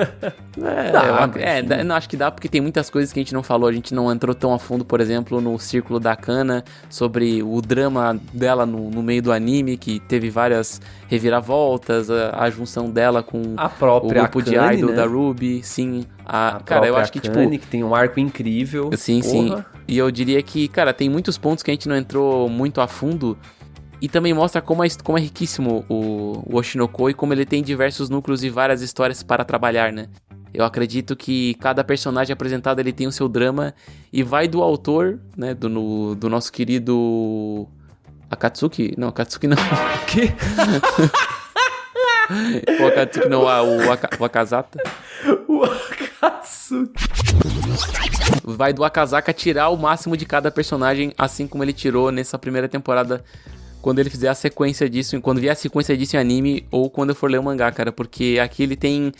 Não, acho que dá porque tem muitas coisas que a gente não falou, a gente não entrou tão a fundo, por exemplo, no Círculo da Kana, sobre o drama dela no meio do anime, que teve várias reviravoltas, a junção dela com a própria o grupo Akane, de idol, né? da Ruby, sim. Cara, eu acho que Akane, que tem um arco incrível. Sim, porra. Sim. E eu diria que, cara, tem muitos pontos que a gente não entrou muito a fundo. E também mostra como é riquíssimo o Oshinoko e como ele tem diversos núcleos e várias histórias para trabalhar, né? Eu acredito que cada personagem apresentado ele tem o seu drama e vai do autor, né? Do nosso querido Akatsuki? Não, Akatsuki não. Que? O Akatsuki não, o Akazata. O Akatsuki. Vai do Akazaka tirar o máximo de cada personagem, assim como ele tirou nessa primeira temporada, quando ele fizer a sequência disso, quando vier a sequência disso em anime, ou quando eu for ler o mangá, cara, porque aqui ele tem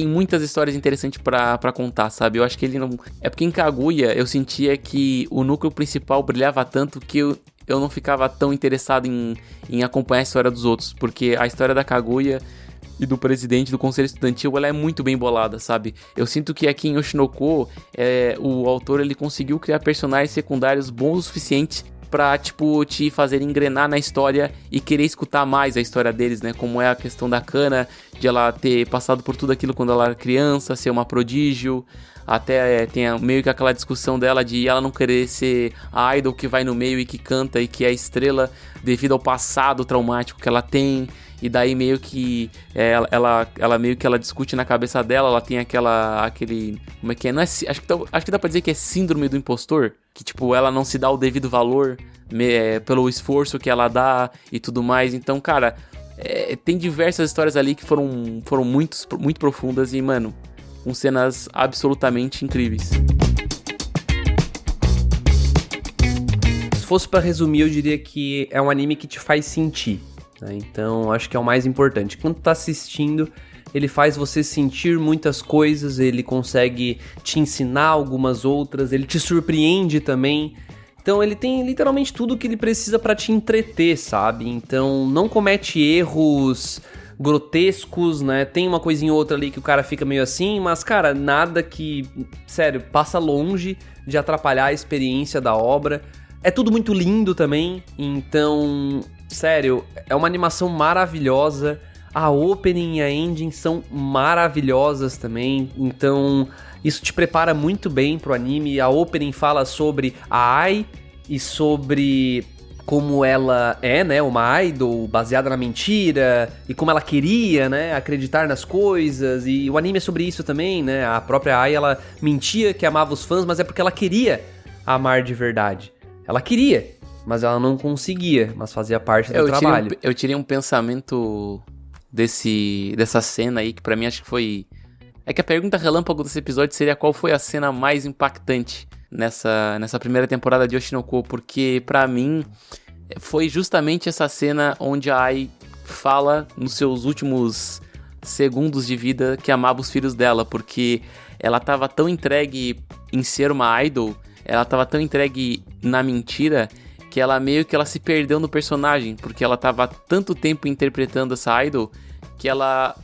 muitas histórias interessantes pra contar, sabe? Eu acho que ele não... É porque em Kaguya eu sentia que o núcleo principal brilhava tanto que eu não ficava tão interessado em acompanhar a história dos outros, porque a história da Kaguya e do presidente do conselho estudantil, ela é muito bem bolada, sabe? Eu sinto que aqui em Oshinoko, o autor, ele conseguiu criar personagens secundários bons o suficiente pra, tipo, te fazer engrenar na história e querer escutar mais a história deles, né? Como é a questão da Kana, de ela ter passado por tudo aquilo quando ela era criança, ser uma prodígio. Até tem meio que aquela discussão dela de ela não querer ser a idol que vai no meio e que canta e que é a estrela devido ao passado traumático que ela tem. E daí meio que ela meio que ela discute na cabeça dela, ela tem aquele... Como é que é? Não é, acho que dá pra dizer que é síndrome do impostor. Que tipo, ela não se dá o devido valor pelo esforço que ela dá e tudo mais. Então, cara, tem diversas histórias ali que foram muito profundas e, mano, com cenas absolutamente incríveis. Se fosse pra resumir, eu diria que é um anime que te faz sentir. Então, acho que é o mais importante. Quando tá assistindo, ele faz você sentir muitas coisas, ele consegue te ensinar algumas outras, ele te surpreende também. Então, ele tem literalmente tudo que ele precisa pra te entreter, sabe? Então, não comete erros grotescos, né? Tem uma coisinha ou outra ali que o cara fica meio assim, mas, cara, nada que, sério, passa longe de atrapalhar a experiência da obra. É tudo muito lindo também, então... Sério, é uma animação maravilhosa, a opening e a ending são maravilhosas também, então isso te prepara muito bem pro anime. A opening fala sobre a Ai e sobre como ela é, né, uma idol baseada na mentira e como ela queria, né, acreditar nas coisas, e o anime é sobre isso também, né, a própria Ai, ela mentia que amava os fãs, mas é porque ela queria amar de verdade, ela queria. mas ela não conseguia, mas fazia parte do trabalho. Eu tirei um pensamento dessa cena aí, que pra mim acho que foi... É que a pergunta relâmpago desse episódio seria qual foi a cena mais impactante nessa primeira temporada de Oshinoko, porque pra mim foi justamente essa cena onde a Ai fala nos seus últimos segundos de vida que amava os filhos dela, porque ela tava tão entregue em ser uma idol, ela tava tão entregue na mentira, que ela meio que ela se perdeu no personagem, porque ela tava tanto tempo interpretando essa idol, que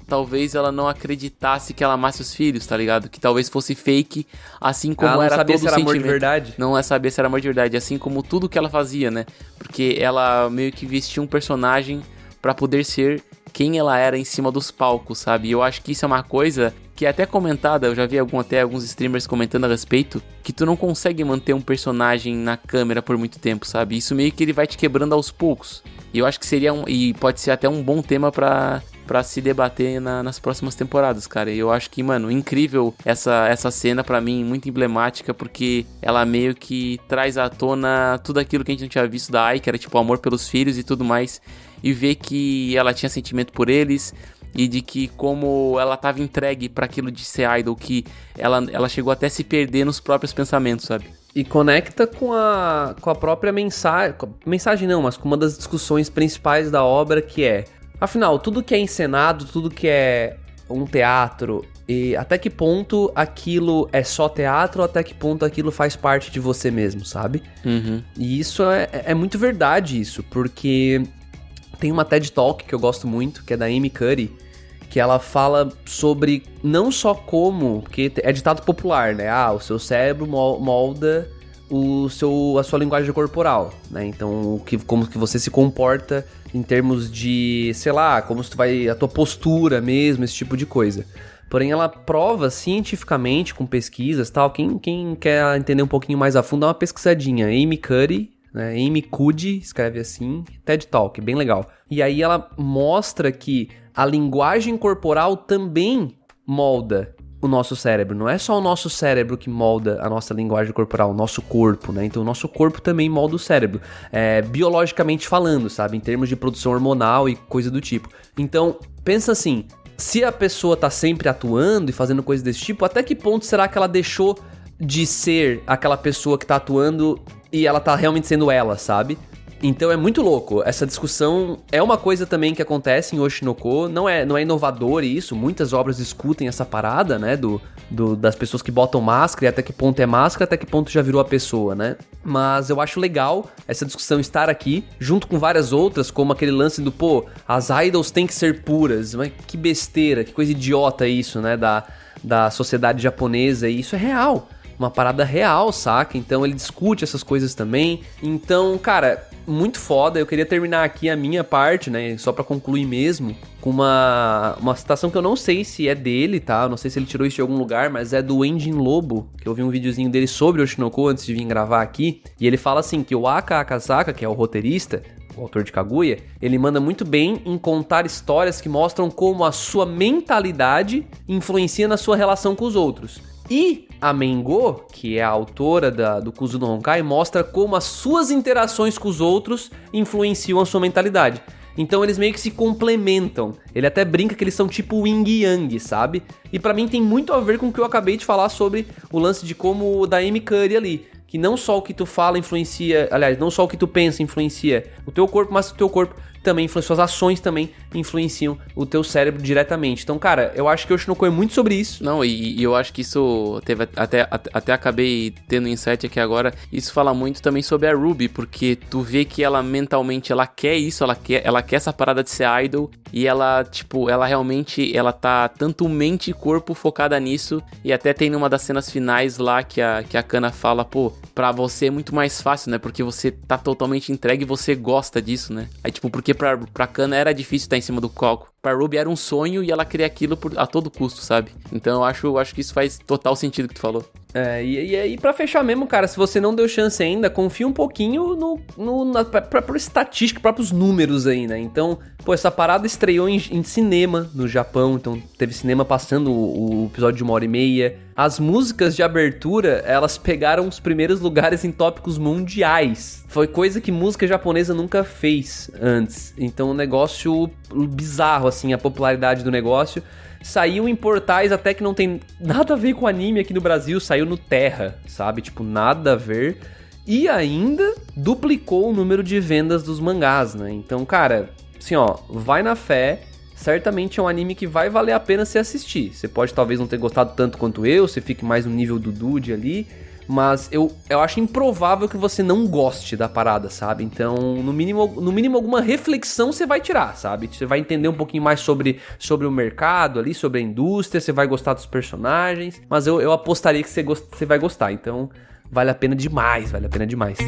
talvez ela não acreditasse que ela amasse os filhos, tá ligado? Que talvez fosse fake, assim como ela era todo o sentimento. Não sabia se era amor de verdade? Não é saber se era amor de verdade, assim como tudo que ela fazia, né? Porque ela meio que vestia um personagem pra poder ser quem ela era em cima dos palcos, sabe? E eu acho que isso é uma coisa que é até comentada, eu já vi alguns streamers comentando a respeito, que tu não consegue manter um personagem na câmera por muito tempo, sabe? Isso meio que ele vai te quebrando aos poucos. E eu acho que seria e pode ser até um bom tema pra se debater nas próximas temporadas, cara. E eu acho que, mano, incrível essa cena pra mim, muito emblemática, porque ela meio que traz à tona tudo aquilo que a gente não tinha visto da Ai, que era tipo amor pelos filhos e tudo mais, e ver que ela tinha sentimento por eles, e de que como ela tava entregue pra aquilo de ser idol, que ela chegou até a se perder nos próprios pensamentos, sabe? E conecta com a própria mensagem não, mas com uma das discussões principais da obra, que é, afinal, tudo que é encenado, tudo que é um teatro, e até que ponto aquilo é só teatro, ou até que ponto aquilo faz parte de você mesmo, sabe? Uhum. E isso é muito verdade, isso, porque tem uma TED Talk que eu gosto muito, que é da Amy Cuddy, que ela fala sobre não só como, porque é ditado popular, né? O seu cérebro molda a sua linguagem corporal, né? Então, como que você se comporta em termos de, sei lá, como tu vai, a tua postura mesmo, esse tipo de coisa. Porém, ela prova cientificamente, com pesquisas e tal, quem quer entender um pouquinho mais a fundo, dá uma pesquisadinha. Amy Cuddy, né? Amy Cuddy, escreve assim, TED Talk, bem legal. E aí ela mostra que a linguagem corporal também molda o nosso cérebro. Não é só o nosso cérebro que molda a nossa linguagem corporal, o nosso corpo, né? Então o nosso corpo também molda o cérebro, biologicamente falando, sabe? Em termos de produção hormonal e coisa do tipo. Então, pensa assim, se a pessoa tá sempre atuando e fazendo coisas desse tipo, até que ponto será que ela deixou de ser aquela pessoa que tá atuando e ela tá realmente sendo ela, sabe? Então é muito louco, essa discussão é uma coisa também que acontece em Oshinoko, não é inovador isso, muitas obras discutem essa parada, né, das pessoas que botam máscara, e até que ponto é máscara, até que ponto já virou a pessoa, né. Mas eu acho legal essa discussão estar aqui, junto com várias outras, como aquele lance do, as idols têm que ser puras, mas que besteira, que coisa idiota isso, né, da sociedade japonesa, e isso é real. Uma parada real, saca? Então ele discute essas coisas também. Então, cara, muito foda. Eu queria terminar aqui a minha parte, né? Só pra concluir mesmo, com uma citação que eu não sei se é dele, tá? Eu não sei se ele tirou isso de algum lugar, mas é do Enjin Lobo, que eu vi um videozinho dele sobre Oshinoko antes de vir gravar aqui. E ele fala assim, que o Aka Akasaka, que é o roteirista, o autor de Kaguya, ele manda muito bem em contar histórias que mostram como a sua mentalidade influencia na sua relação com os outros. E a Mengo, que é a autora do Kuzuno Honkai, mostra como as suas interações com os outros influenciam a sua mentalidade. Então eles meio que se complementam. Ele até brinca que eles são tipo yin e yang, sabe? E pra mim tem muito a ver com o que eu acabei de falar sobre o lance de como o da Amy Cuddy ali. Que não só o que tu fala influencia... Aliás, não só o que tu pensa influencia o teu corpo, mas o teu corpo também influencia, suas ações também influenciam o teu cérebro diretamente. Então, cara, eu acho que o Oshinoko é muito sobre isso. Não, e eu acho que isso teve até acabei tendo um insight aqui agora. Isso fala muito também sobre a Ruby, porque tu vê que ela mentalmente, ela quer isso, ela quer essa parada de ser idol, e ela, tipo, ela realmente, ela tá tanto mente e corpo focada nisso, e até tem numa das cenas finais lá que a Kana fala, pra você é muito mais fácil, né, porque você tá totalmente entregue e você gosta disso, né. Aí, tipo, porque pra Kana era difícil estar em cima do coco. Pra Ruby era um sonho e ela queria aquilo a todo custo, sabe? Então eu acho que isso faz total sentido que tu falou. E pra fechar mesmo, cara, se você não deu chance ainda, confia um pouquinho na própria estatística, próprios números aí, né? Então, essa parada estreou em cinema no Japão, então teve cinema passando o episódio de 1h30. As músicas de abertura, elas pegaram os primeiros lugares em tópicos mundiais. Foi coisa que música japonesa nunca fez antes. Então, um negócio bizarro, assim, a popularidade do negócio. Saiu em portais até que não tem nada a ver com anime aqui no Brasil. Saiu no Terra, sabe? Tipo, nada a ver. E ainda duplicou o número de vendas dos mangás, né? Então, cara, assim, ó, vai na fé. Certamente é um anime que vai valer a pena você assistir. Você pode talvez não ter gostado tanto quanto eu, você fique mais no nível do Dude ali, mas eu acho improvável que você não goste da parada, sabe? Então, no mínimo alguma reflexão você vai tirar, sabe? Você vai entender um pouquinho mais sobre o mercado ali, sobre a indústria, você vai gostar dos personagens, mas eu apostaria que você vai gostar, então vale a pena demais, vale a pena demais.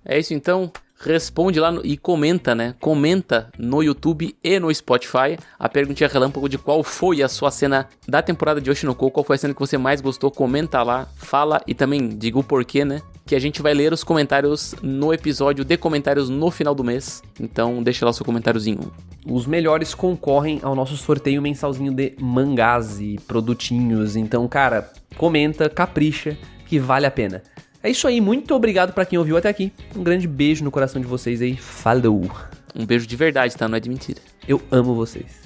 É isso então. Responde lá e comenta, né? Comenta no YouTube e no Spotify a perguntinha relâmpago de qual foi a sua cena da temporada de Oshinoko, qual foi a cena que você mais gostou, comenta lá, fala e também diga o porquê, né? Que a gente vai ler os comentários no episódio de comentários no final do mês, então deixa lá o seu comentáriozinho. Os melhores concorrem ao nosso sorteio mensalzinho de mangás e produtinhos, então, cara, comenta, capricha, que vale a pena. É isso aí, muito obrigado pra quem ouviu até aqui. Um grande beijo no coração de vocês aí. Falou! Um beijo de verdade, tá? Não é de mentira. Eu amo vocês.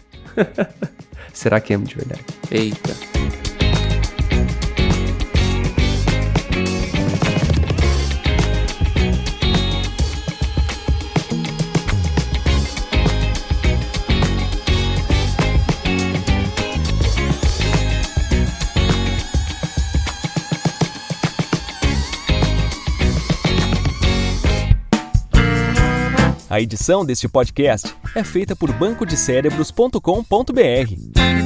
Será que amo de verdade? Eita. A edição deste podcast é feita por bancodecerebros.com.br.